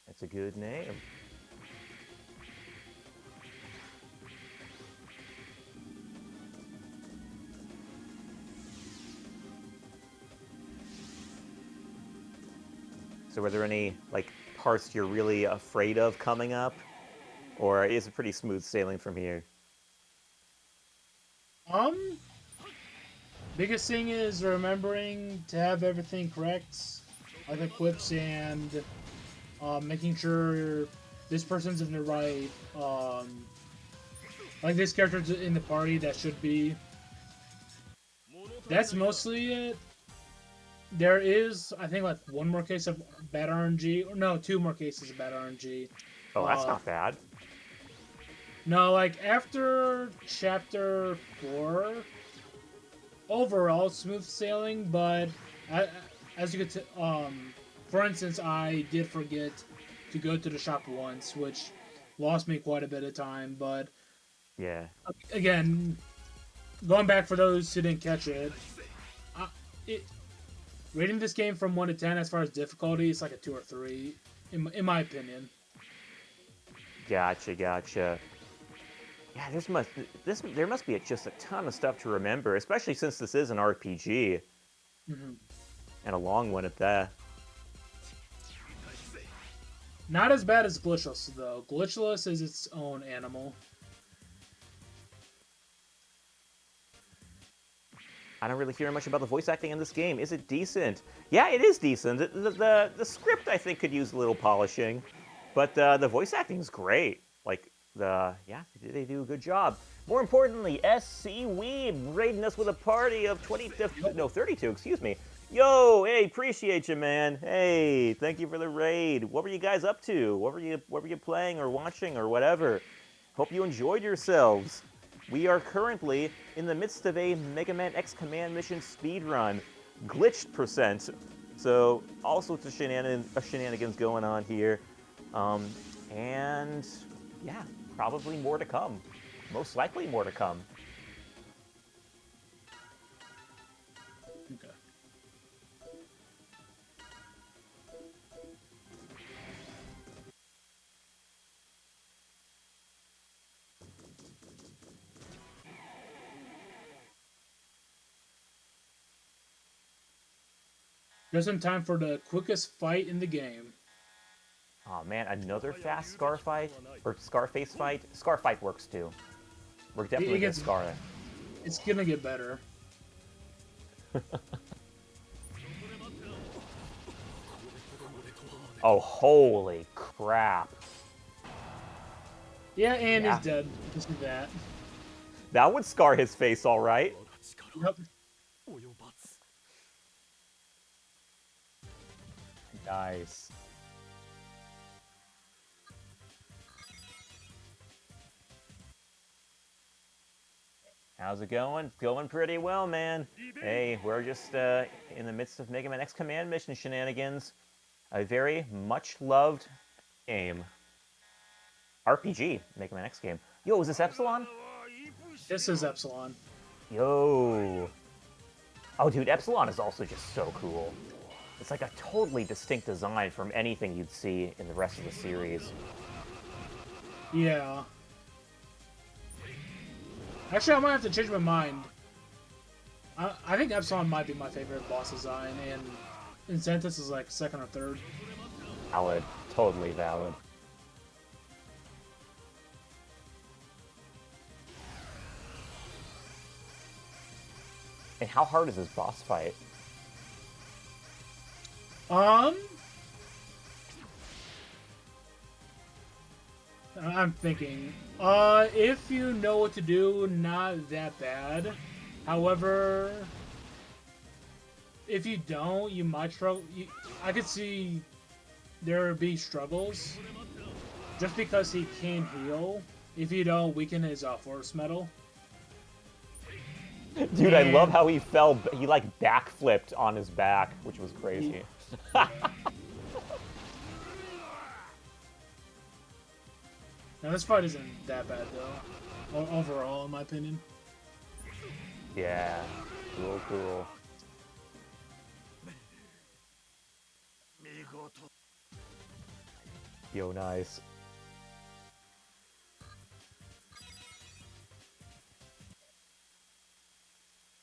That's a good name. So were there any, like, parts you're really afraid of coming up? Or is it pretty smooth sailing from here? Biggest thing is remembering to have everything correct, like equips and making sure this person's in the right, like this character's in the party that should be. That's mostly it. There is, I think, like one more case of bad RNG, or no, two more cases of bad RNG. Oh, that's not bad. No, like after chapter 4, overall smooth sailing, but as you could, for instance, I did forget to go to the shop once, which lost me quite a bit of time. But yeah, again, going back for those who didn't catch it, it rating this game from 1 to 10 as far as difficulty, it's like a 2 or 3, in my opinion. Gotcha. Yeah, there must be just a ton of stuff to remember, especially since this is an RPG. Mm-hmm. And a long one at that. Not as bad as Glitchless, though. Glitchless is its own animal. I don't really hear much about the voice acting in this game. Is it decent? Yeah, it is decent. The script, I think, could use a little polishing. But the voice acting is great. Like, they do a good job. More importantly, SC Weeb raiding us with a party of 32, excuse me. Yo, hey, appreciate you, man. Hey, thank you for the raid. What were you guys up to? What were you playing or watching or whatever? Hope you enjoyed yourselves. We are currently in the midst of a Mega Man X Command Mission speedrun. Glitched %. So, all sorts of shenanigans going on here. And, yeah, probably more to come. Most likely more to come. Okay. Just in time for the quickest fight in the game. Oh man, another fast Scar fight? Or Scarface fight? Scar fight works too. We're definitely gonna Scar it. It's gonna get better. Oh, holy crap. Yeah, and he's dead. Just do that. That would scar his face, alright. Yep. Nice. How's it going? It's going pretty well, man. Hey, we're just in the midst of Mega Man X Command Mission shenanigans. A very much loved game. RPG, Mega Man X game. Yo, is this Epsilon? This is Epsilon. Yo. Oh, dude, Epsilon is also just so cool. It's like a totally distinct design from anything you'd see in the rest of the series. Yeah. Actually, I might have to change my mind. I think Epsilon might be my favorite boss design, and Incentus is like second or third. Valid. Totally valid. And how hard is this boss fight? I'm thinking. If you know what to do, not that bad. However, if you don't, you might struggle. I could see there would be struggles. Just because he can heal, if you don't weaken his force metal. Dude, I love how he fell. He like backflipped on his back, which was crazy. Now this fight isn't that bad though, overall in my opinion. Yeah, cool. Yo, nice.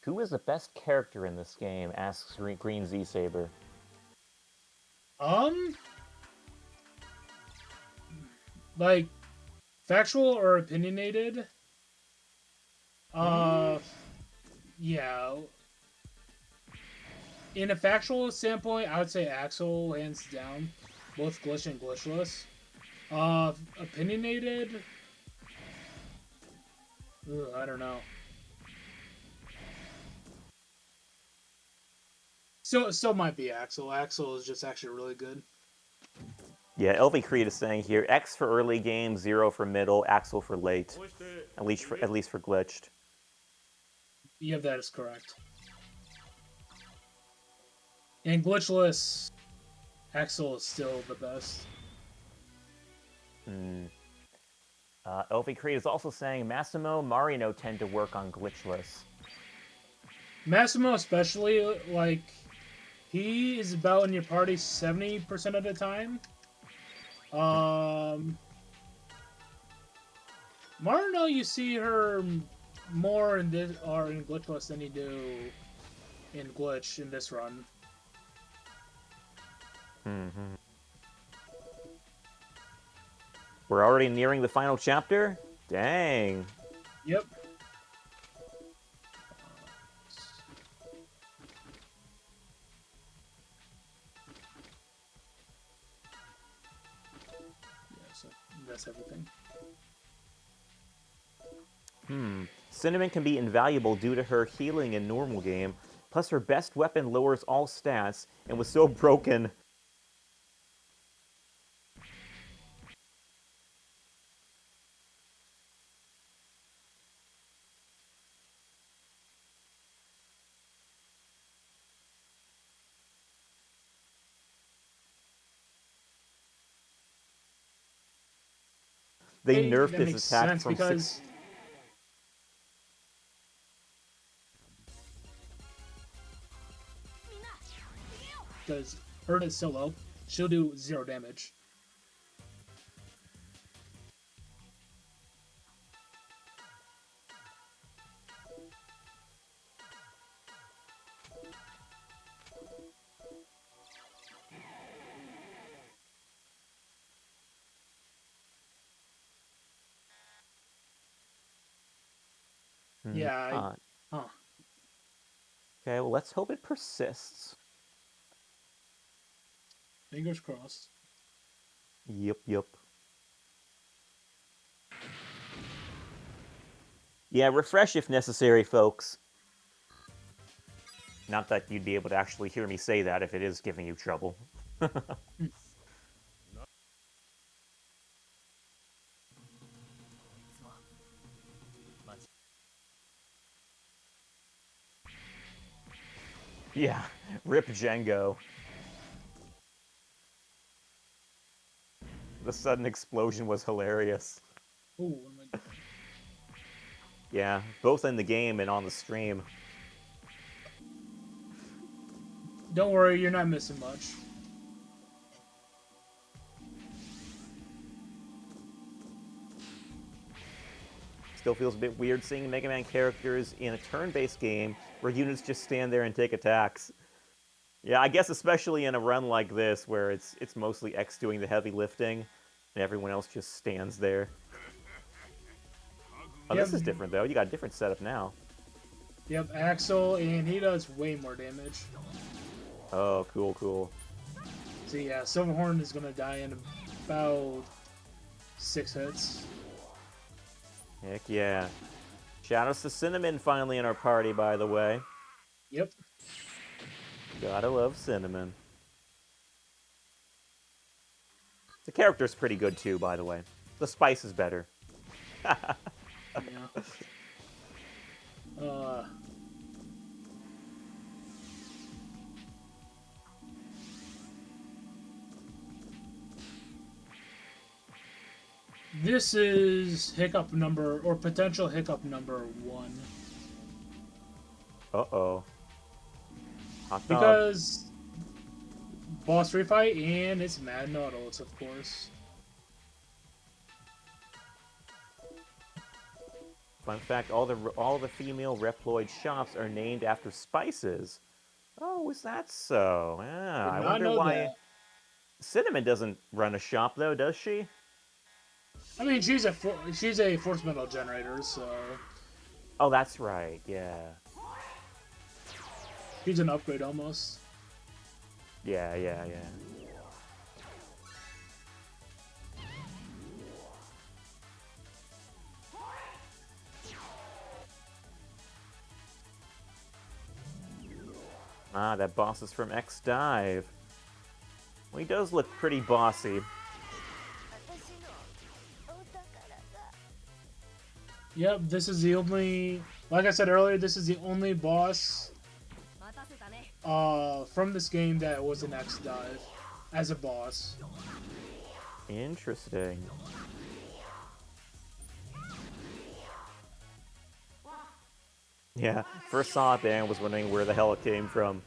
Who is the best character in this game? Asks Green Z Saber. Like factual or opinionated? Yeah. In a factual standpoint, I would say Axel, hands down. Both glitch and glitchless. Opinionated? Ugh, I don't know. Still might be Axel. Axel is just actually really good. Yeah, LV Creed is saying here, X for early game, 0 for middle, Axel for late. At least for glitched. Yeah, that is correct. And glitchless, Axel is still the best. LV Creed is also saying Massimo, Marino tend to work on glitchless. Massimo especially, like, he is about in your party 70% of the time. Marino, you see her more in this or in glitchless than you do in glitch in this run. We're already nearing the final chapter? Dang. Yep. Yeah, so that's everything. Cinnamon can be invaluable due to her healing in normal game, plus her best weapon lowers all stats, and was so broken. They nerfed that this makes attack sense from because her is so low, she'll do 0 damage. Yeah. Okay, well, let's hope it persists. Fingers crossed. Yep. Yeah, refresh if necessary, folks. Not that you'd be able to actually hear me say that if it is giving you trouble. Yeah, rip Django. The sudden explosion was hilarious. Ooh, what am I doing? Yeah, both in the game and on the stream. Don't worry, you're not missing much. Still feels a bit weird seeing Mega Man characters in a turn-based game where units just stand there and take attacks. Yeah, I guess especially in a run like this where it's mostly X doing the heavy lifting and everyone else just stands there. Oh, Yep. this is different though. You got a different setup now. Yep, Axel, and he does way more damage. Oh, cool, cool. So yeah, Silverhorn is gonna die in about 6 hits. Heck yeah. Shoutouts to Cinnamon finally in our party, by the way. Yep. Gotta love Cinnamon. The character's pretty good too, by the way. The spice is better. Yeah. This is hiccup number, or potential hiccup number 1. Uh-oh. Hot dog. Because boss refight, and it's Mad Nautilus, of course. Fun fact, all the female Reploid shops are named after spices. Oh, is that so? Yeah, I Did not wonder know why... that. Cinnamon doesn't run a shop, though, does she? I mean, she's a force metal generator, so Oh, that's right, yeah. she's an upgrade almost. Yeah. Ah, that boss is from X-Dive. Well, he does look pretty bossy. Yep, this is the only... Like I said earlier, this is the only boss from this game that was an X-Dive as a boss. Interesting. Yeah, first saw it there and was wondering where the hell it came from.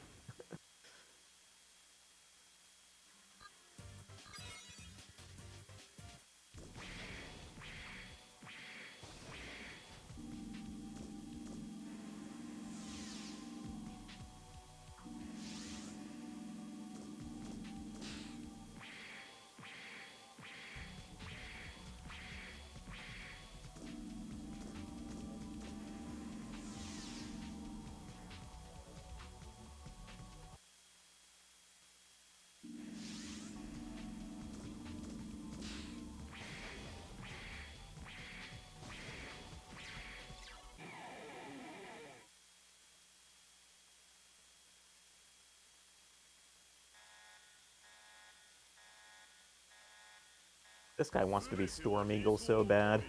This guy wants to be Storm Eagle so bad.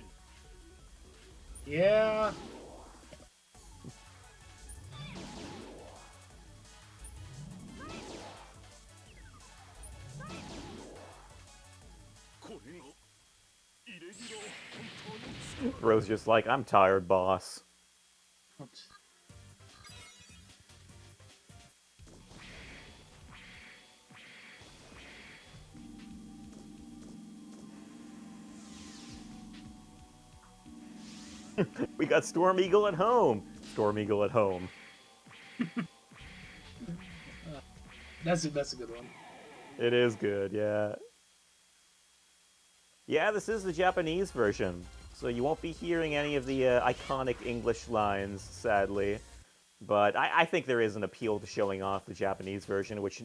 Yeah. Bro's just like, I'm tired, boss. We got Storm Eagle at home. Storm Eagle at home. That's a good one. It is good, yeah. Yeah, this is the Japanese version, so you won't be hearing any of the iconic English lines, sadly. But I think there is an appeal to showing off the Japanese version, which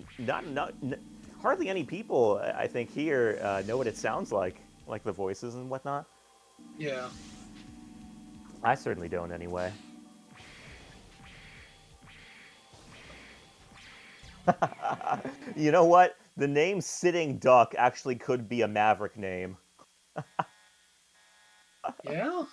hardly any people, I think, here know what it sounds like the voices and whatnot. Yeah. I certainly don't, anyway. You know what? The name Sitting Duck actually could be a Maverick name. Yeah?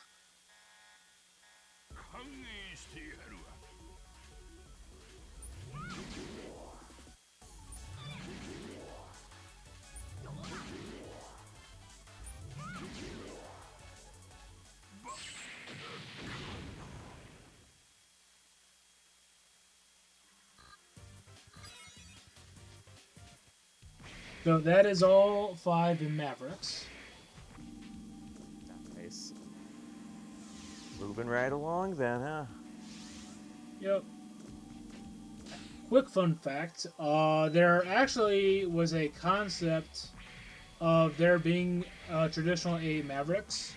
So that is all 5 in Mavericks. Nice. Moving right along then, huh? Yep. Quick fun fact: there actually was a concept of there being traditional 8 Mavericks,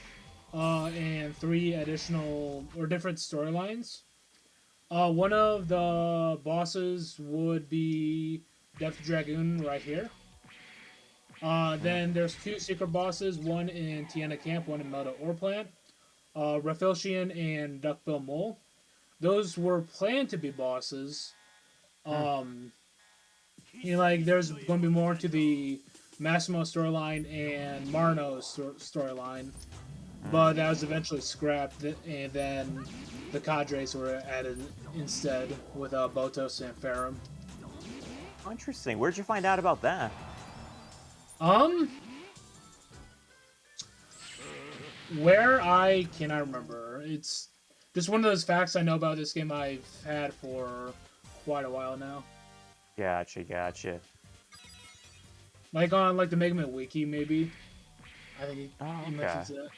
and 3 additional or different storylines. One of the bosses would be Death Dragoon right here. Then there's 2 secret bosses, one in Tiana Camp, one in Melda Ore Plant. Raphelshian and Duckbill Mole. Those were planned to be bosses. Um, like there's going to be more to the Massimo storyline and Marno's storyline, but that was eventually scrapped, and then the cadres were added instead with Botos and Ferrum. Interesting. Where'd you find out about that? Um, where I cannot remember. It's just one of those facts I know about this game I've had for quite a while now. Gotcha. Like on like the Mega Man Wiki, maybe. I think Oh, he okay. mentions that.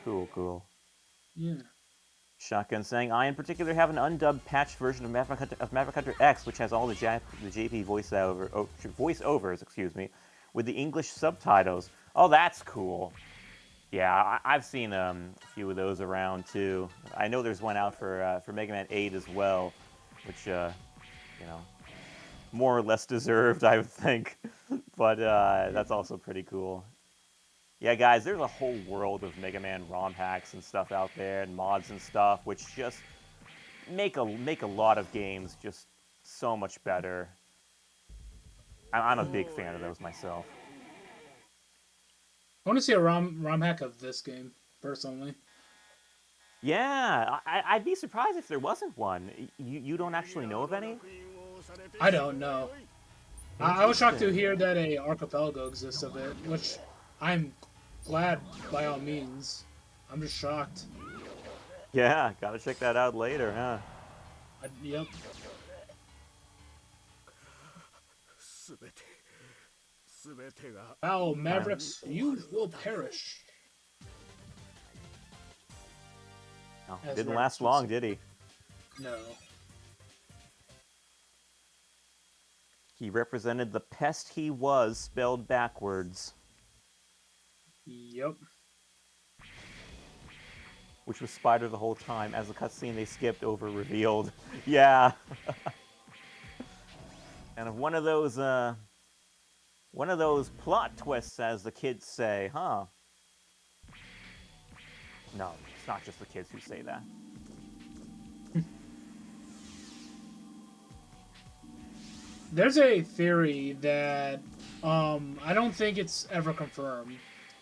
Cool. Yeah. Shotgun saying, I in particular have an undubbed patched version of Maverick Hunter X, which has all the JP voiceovers, excuse me, with the English subtitles. Oh, that's cool. Yeah, I've seen a few of those around too. I know there's one out for Mega Man 8 as well, which you know, more or less deserved, I would think. But that's also pretty cool. Yeah, guys, there's a whole world of Mega Man ROM hacks and stuff out there, and mods and stuff, which just make a lot of games just so much better. I'm a big fan of those myself. I want to see a ROM hack of this game, personally. Yeah, I'd be surprised if there wasn't one. You don't actually know of any? I don't know. I was shocked to hear that a archipelago exists of it, which I'm glad by all means. I'm just shocked. Yeah, gotta check that out later, huh? Yep. Foul Mavericks, you will perish. No, As didn't Rex last would long, say. did he? No. He represented the pest he was, spelled backwards. Yep. Which was Spider the whole time, as the cutscene they skipped over revealed. Yeah. And one of those plot twists, as the kids say, huh? No, it's not just the kids who say that. There's a theory that I don't think it's ever confirmed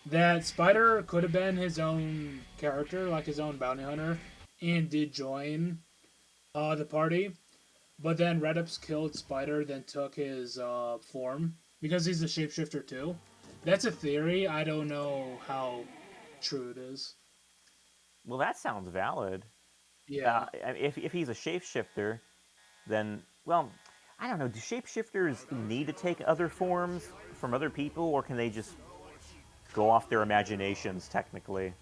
that Spider could have been his own character, like his own bounty hunter, and did join the party. But then Redups killed Spider, then took his form because he's a shapeshifter too. That's a theory. I don't know how true it is. Well, that sounds valid. Yeah. If he's a shapeshifter, then, well, I don't know. Do shapeshifters need to take other forms from other people, or can they just go off their imaginations, technically?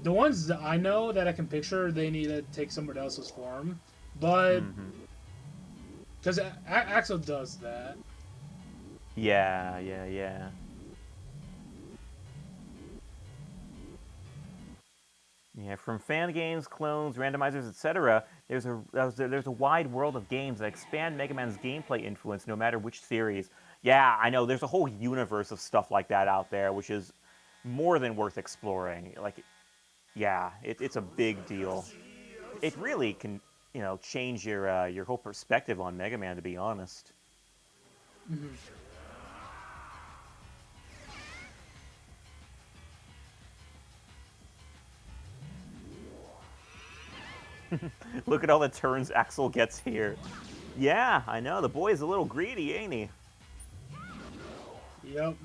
The ones that I know that I can picture, they need to take somebody else's form. But because Axel does that. Yeah. Yeah, from fan games, clones, randomizers, etc., there's a wide world of games that expand Mega Man's gameplay influence no matter which series. Yeah, I know, there's a whole universe of stuff like that out there, which is more than worth exploring. Like, yeah, it's a big deal. It really can, change your whole perspective on Mega Man, to be honest. Look at all the turns Axel gets here. Yeah, I know, the boy is a little greedy, ain't he? Yep.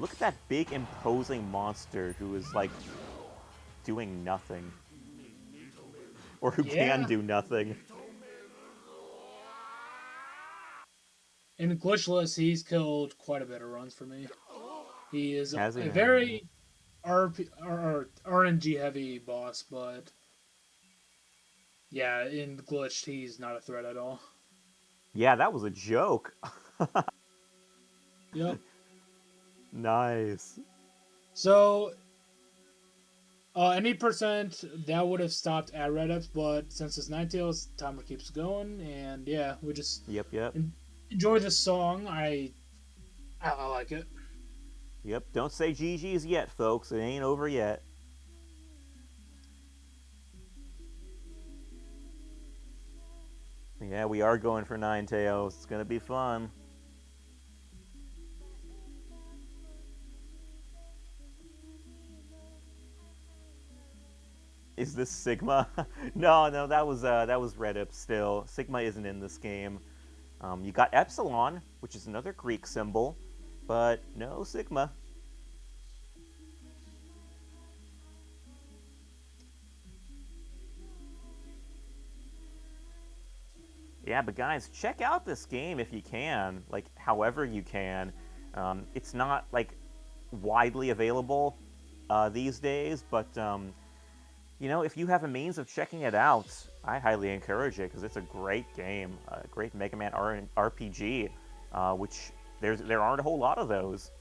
Look at that big imposing monster who is like doing nothing. Or who can Yeah. do nothing. In Glitchless, he's killed quite a bit of runs for me. He is Has he? a very RNG heavy boss, but yeah, in Glitched, he's not a threat at all. Yeah, that was a joke. Yep. Nice. So, any percent that would have stopped at Redeps, but since it's Ninetails, timer keeps going, and yeah, we just Yep. enjoy this song. I like it. Yep, don't say GG's yet, folks. It ain't over yet. Yeah, we are going for Ninetails. It's gonna be fun. Is this Sigma? No, that was Reddip still. Sigma isn't in this game. You got Epsilon, which is another Greek symbol, but no Sigma. Yeah, but guys, check out this game if you can, like however you can. It's not like widely available these days, but you know, if you have a means of checking it out, I highly encourage it because it's a great game, a great Mega Man RPG, which there aren't a whole lot of those.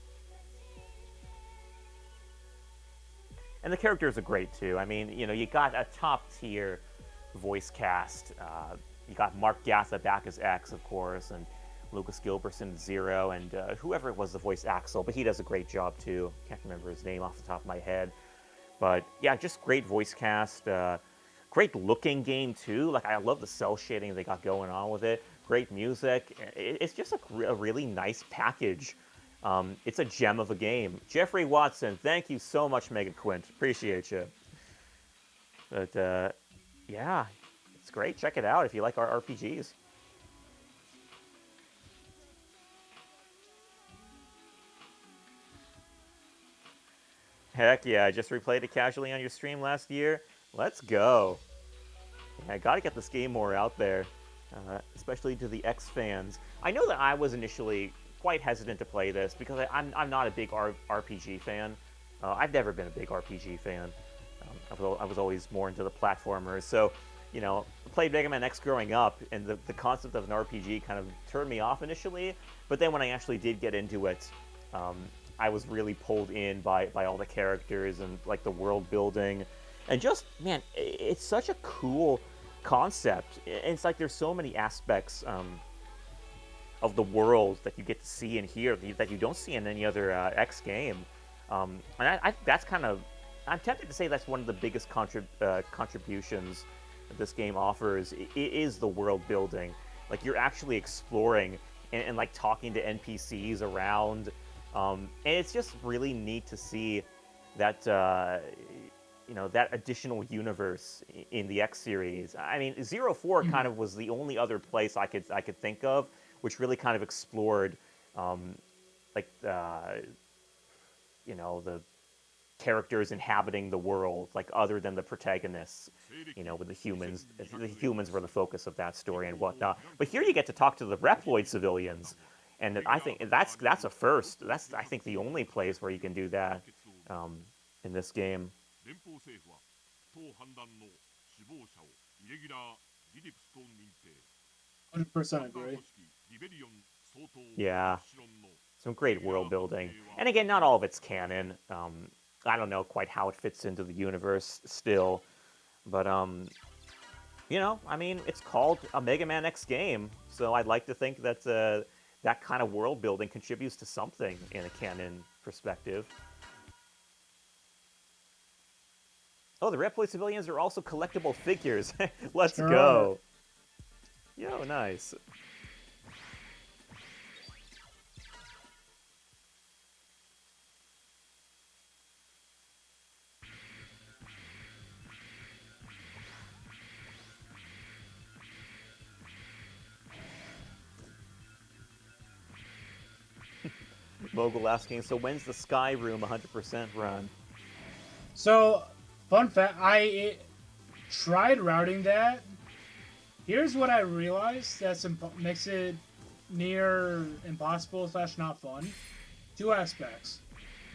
And the characters are great too. I mean, you know, you got a top tier voice cast. You got Mark Gatha back as X, of course, and Lucas Gilbertson Zero, and whoever it was the voice Axel, but he does a great job too. Can't remember his name off the top of my head. But yeah, just great voice cast. Great looking game too. Like I love the cell shading they got going on with it. Great music. It's just a really nice package. It's a gem of a game. Jeffrey Watson, thank you so much, Mega Quint. Appreciate you. But yeah, it's great. Check it out if you like our RPGs. Heck yeah, I just replayed it casually on your stream last year. Let's go. Yeah, I gotta get this game more out there, especially to the X fans. I know that I was initially quite hesitant to play this because I'm not a big RPG fan. I've never been a big RPG fan. I was always more into the platformers. So, you know, I played Mega Man X growing up, and the concept of an RPG kind of turned me off initially. But then when I actually did get into it, um, I was really pulled in by all the characters and like the world building, and just man, it's such a cool concept. It's like there's so many aspects of the world that you get to see and hear that you don't see in any other X game. And I that's kind of, I'm tempted to say that's one of the biggest contributions that this game offers. It is the world building. Like you're actually exploring and like talking to NPCs around, and it's just really neat to see that you know, that additional universe in the X series. I mean, 04 kind of was the only other place I could think of which really kind of explored like you know, the characters inhabiting the world, like other than the protagonists, you know, with the humans. The humans were the focus of that story and whatnot. But here you get to talk to the Reploid civilians, and I think that's a first. That's, I think, the only place where you can do that in this game. 100% agree. Yeah, some great world building, and again, not all of it's canon. I don't know quite how it fits into the universe still, but you know, I mean, it's called a Mega Man X game, so I'd like to think that that kind of world building contributes to something in a canon perspective. Oh, the Reploid civilians are also collectible figures. Let's Sure are. go. Yo, nice. Mogul asking, so when's the Sky Room 100% run? So, fun fact, I tried routing that. Here's what I realized that makes it near impossible / not fun. Two aspects.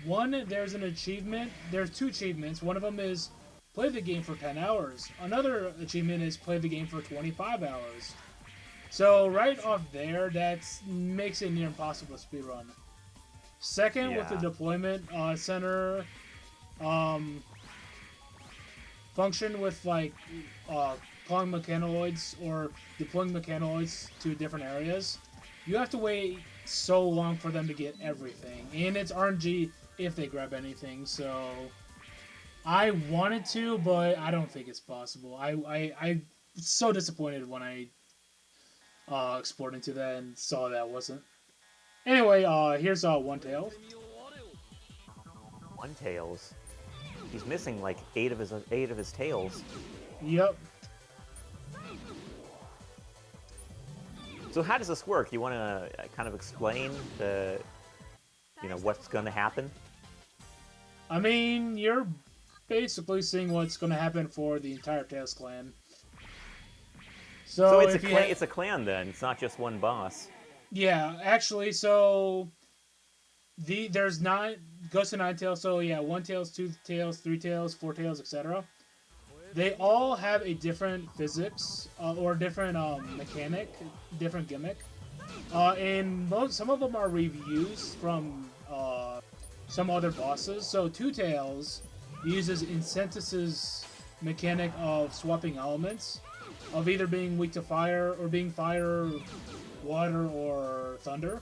One, there's an achievement. There's two achievements. One of them is play the game for 10 hours. Another achievement is play the game for 25 hours. So right off there, that makes it near impossible to speedrun. Second, with the deployment center function with like calling mechanoids or deploying mechanoids to different areas, you have to wait so long for them to get everything, and it's RNG if they grab anything. So I wanted to, but I don't think it's possible. I was so disappointed when I explored into that and saw that wasn't. Anyway, here's One Tail. One Tails. He's missing like eight of his tails. Yep. So how does this work? You want to kind of explain what's going to happen? I mean, you're basically seeing what's going to happen for the entire Tails clan. So it's a clan then. It's not just one boss. Yeah, actually, so there's goes to 9 tails. So yeah, 1 tails, 2 tails, 3 tails, 4 tails, etc. They all have a different physics or different mechanic, different gimmick, and some of them are reviews from some other bosses. So 2 tails uses Incentus's mechanic of swapping elements, of either being weak to fire or being fire, water, or thunder.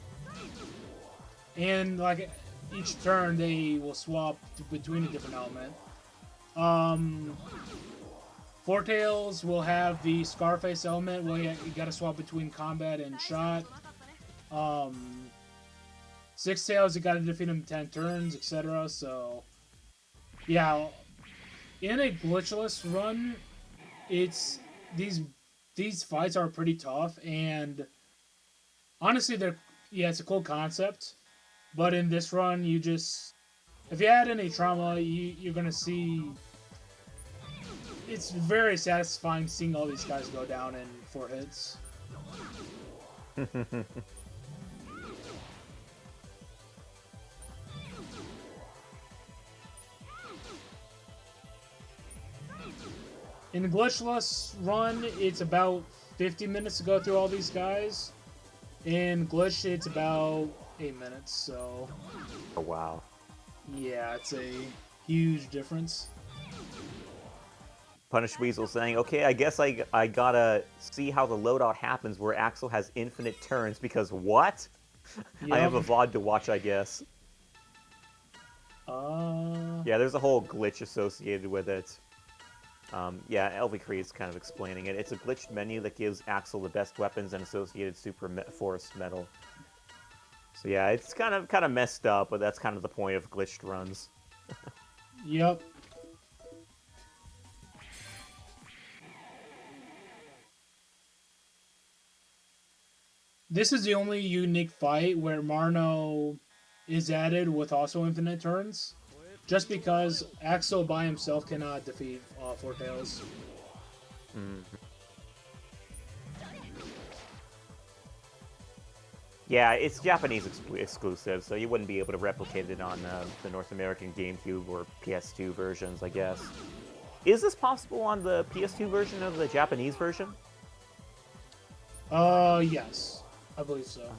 And like each turn, they will swap between a different element. 4 tails will have the Scarface element, where you gotta swap between combat and shot. 6 tails, you gotta defeat them in 10 turns, etc. So, yeah, in a glitchless run, it's these fights are pretty tough, and honestly, it's a cool concept. But in this run, if you had any trauma, you're gonna see. It's very satisfying seeing all these guys go down in 4 hits. In the glitchless run, it's about 50 minutes to go through all these guys. In glitch, it's about 8 minutes, so... Oh, wow. Yeah, it's a huge difference. Punish Weasel saying, okay, I guess I gotta see how the loadout happens where Axel has infinite turns, because what? Yep. I have a VOD to watch, I guess. Yeah, there's a whole glitch associated with it. Yeah, Elvie Creed's kind of explaining it. It's a glitched menu that gives Axel the best weapons and associated super forest metal. So yeah, it's kind of messed up, but that's kind of the point of glitched runs. Yep. This is the only unique fight where Marno is added with also infinite turns, just because Axel by himself cannot defeat 4 tails. Yeah, it's Japanese exclusive, so you wouldn't be able to replicate it on the North American GameCube or PS2 versions, I guess. Is this possible on the PS2 version of the Japanese version? Yes. I believe so.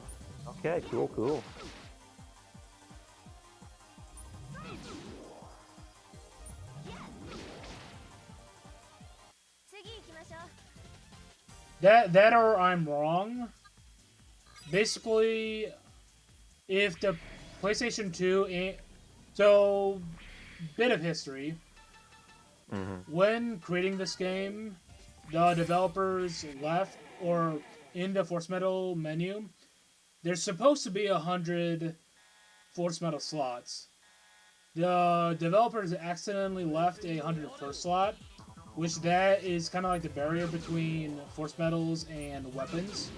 Okay, cool. That or I'm wrong. Basically, if the PlayStation 2... So, bit of history. When creating this game, the developers left, or in the Force Metal menu, there's supposed to be 100 Force Metal slots. The developers accidentally left a 101st slot, which that is kind of like the barrier between Force Metals and weapons.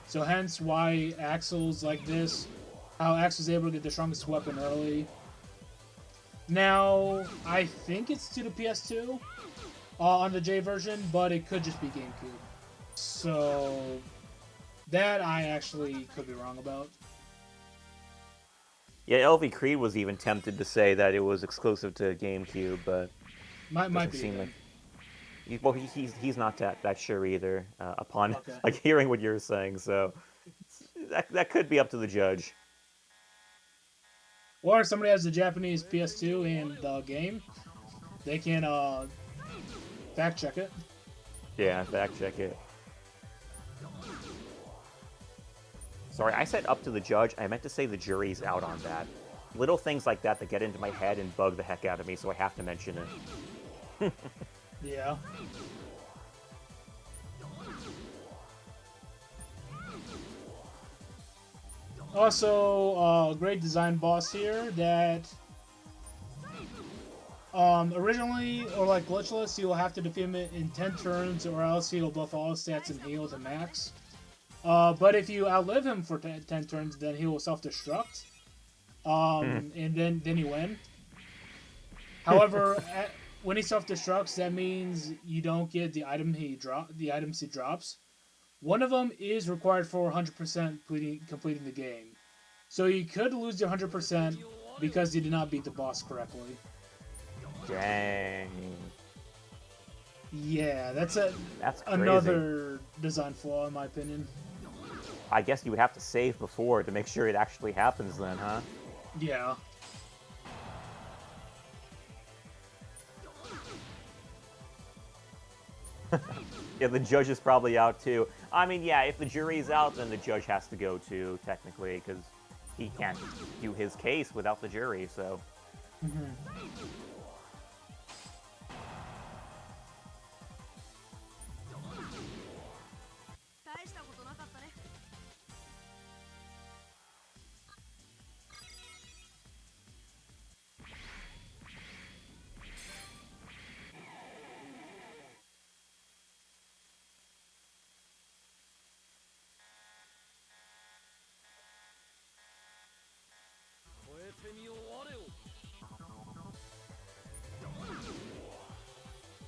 So hence why Axel's like this, how Axe was able to get the strongest weapon early. Now, I think it's to the PS2 on the J version, but it could just be GameCube. So, that I actually could be wrong about. Yeah, LV Creed was even tempted to say that it was exclusive to GameCube, but Might doesn't be. seem Then. like well, he's not that sure either. Upon Okay. like hearing what you're saying, so that could be up to the judge. Or if somebody has the Japanese PS2 and the game, they can fact check it. Yeah, fact check it. Sorry, I said up to the judge. I meant to say the jury's out on that. Little things like that get into my head and bug the heck out of me, so I have to mention it. Yeah. Also, great design boss here that originally, or like glitchless, you'll have to defeat him in 10 turns or else he'll buff all stats and heal to max. But if you outlive him for 10 turns, then he will self-destruct. And then you win. However, when he self-destructs, that means you don't get the items he drops. One of them is required for 100% completing the game. So you could lose your 100% because you did not beat the boss correctly. Dang. Yeah, that's crazy. Another design flaw in my opinion. I guess you would have to save before to make sure it actually happens then, huh? Yeah. Yeah, the judge is probably out too. I mean, yeah, if the jury's out, then the judge has to go too, technically, because he can't do his case without the jury, so...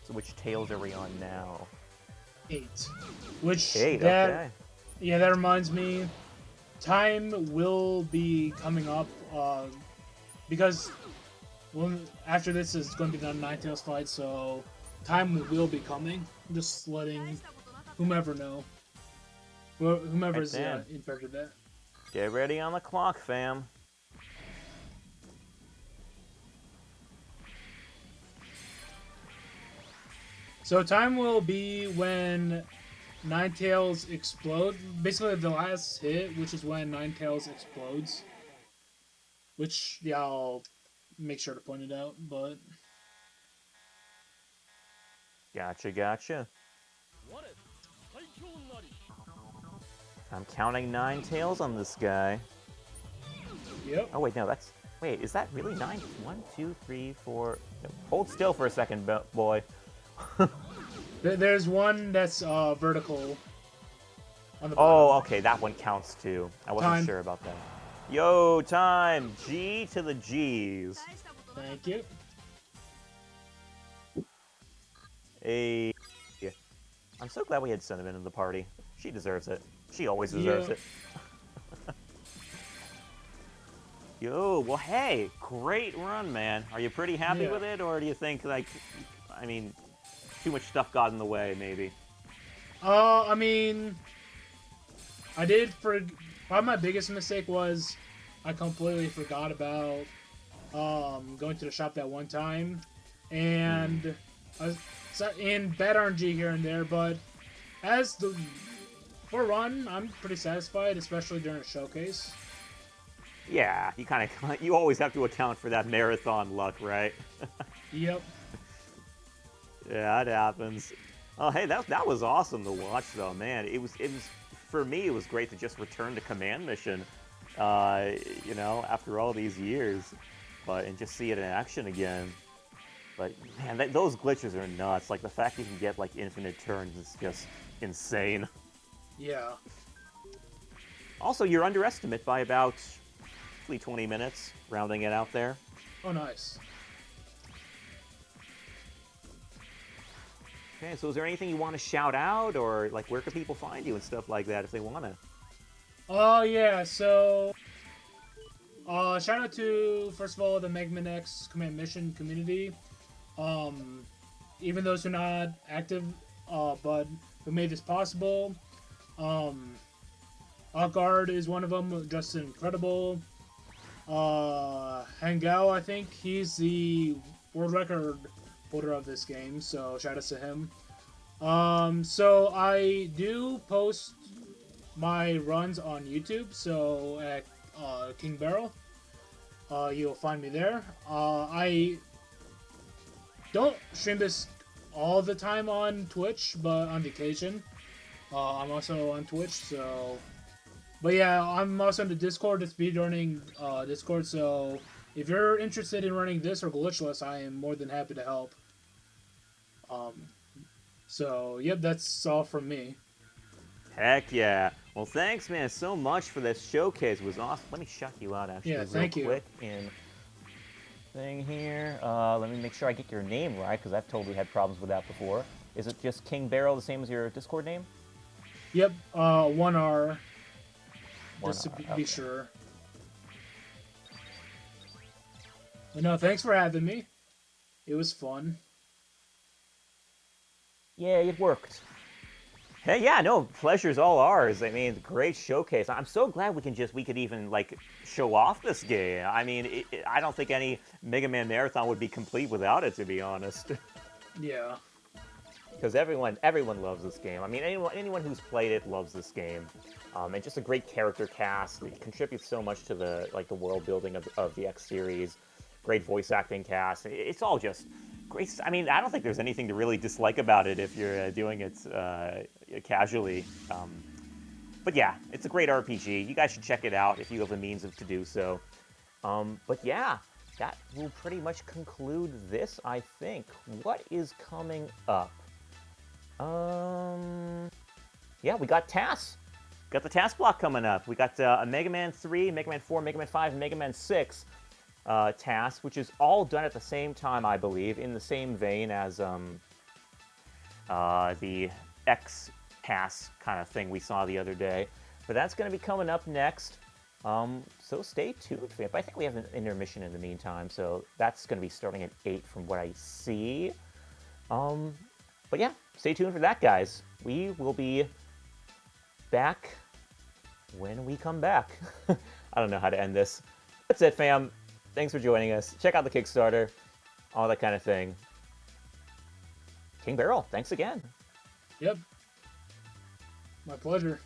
So which Tails are we on now? 8. Which 8, that okay. Yeah, that reminds me. Time will be coming up because after this is going to be the Ninetails fight, so time will be coming. Just letting whomever know. Whomever's in charge of that. Get ready on the clock, fam. So time will be when Ninetails explode. Basically, the last hit, which is when Ninetails explodes. Which, yeah, I'll make sure to point it out, but... Gotcha. I'm counting Ninetails on this guy. Yep. Oh, wait, no, that's... Wait, is that really 9? 1, 2, 3, 4... No, hold still for a second, boy. There's one that's vertical. On the bottom. Okay, that one counts too. I wasn't sure about that. Yo, time! G to the G's. Thank you. Hey. I'm so glad we had Cinnamon in the party. She deserves it. She always deserves it. Yo, well, hey, great run, man. Are you pretty happy with it, or do you think, like, I mean, too much stuff got in the way, maybe? I mean, probably my biggest mistake was I completely forgot about going to the shop that one time, and and bad RNG here and there, but for run, I'm pretty satisfied, especially during a showcase. Yeah, you always have to account for that marathon luck, right? Yep. Yeah, it happens. Oh, hey, that was awesome to watch, though, man. It was for me. It was great to just return to Command Mission, you know, after all these years, and just see it in action again. But man, those glitches are nuts. Like the fact you can get like infinite turns is just insane. Yeah. Also, you're underestimate by about roughly 20 minutes, rounding it out there. Oh, nice. Okay, so is there anything you want to shout out, or like where can people find you and stuff like that if they want to? Oh, yeah, so... shout out to, first of all, the Mega Man X Command Mission community. Even those who are not active, but who made this possible. Outguard is one of them, just incredible. Hangao, I think, he's the world record holder of this game, so shout out to him. So I do post my runs on YouTube, so at KingBarel, you'll find me there. I don't stream this all the time on Twitch, but on vacation. I'm also on Twitch, so... But yeah, I'm also in the Discord, the speedrunning Discord, so if you're interested in running this or Glitchless, I am more than happy to help. So, yep, that's all from me. Heck yeah. Well, thanks, man, so much for this showcase. It was awesome. Let me shout you out, actually, Yeah, thank real you. quick in thing here. Let me make sure I get your name right, because I've totally had problems with that before. Is it just KingBarel, the same as your Discord name? Yep, 1R, just to 1R, be okay. sure. But no, thanks for having me. It was fun. Yeah, it worked. Hey, yeah, no, pleasure's all ours. I mean, great showcase. I'm so glad we could even like show off this game. I mean, I don't think any Mega Man marathon would be complete without it, to be honest. Yeah. Because everyone loves this game. I mean, anyone who's played it loves this game. And just a great character cast. It contributes so much to the world building of the X series. Great voice acting cast. It's all just great. I mean, I don't think there's anything to really dislike about it if you're doing it casually. But yeah, it's a great RPG. You guys should check it out if you have the means to do so. But yeah, that will pretty much conclude this, I think. What is coming up? Yeah, we got tasks. Got the task block coming up. We got a Mega Man 3, Mega Man 4, Mega Man 5, and Mega Man 6 task, which is all done at the same time, I believe, in the same vein as the X task kind of thing we saw the other day. But that's going to be coming up next. So stay tuned for it. But I think we have an intermission in the meantime, so that's going to be starting at 8 from what I see. But yeah, stay tuned for that, guys. We will be back when we come back. I don't know how to end this. That's it, fam. Thanks for joining us. Check out the Kickstarter, all that kind of thing. KingBarel, thanks again. Yep. My pleasure.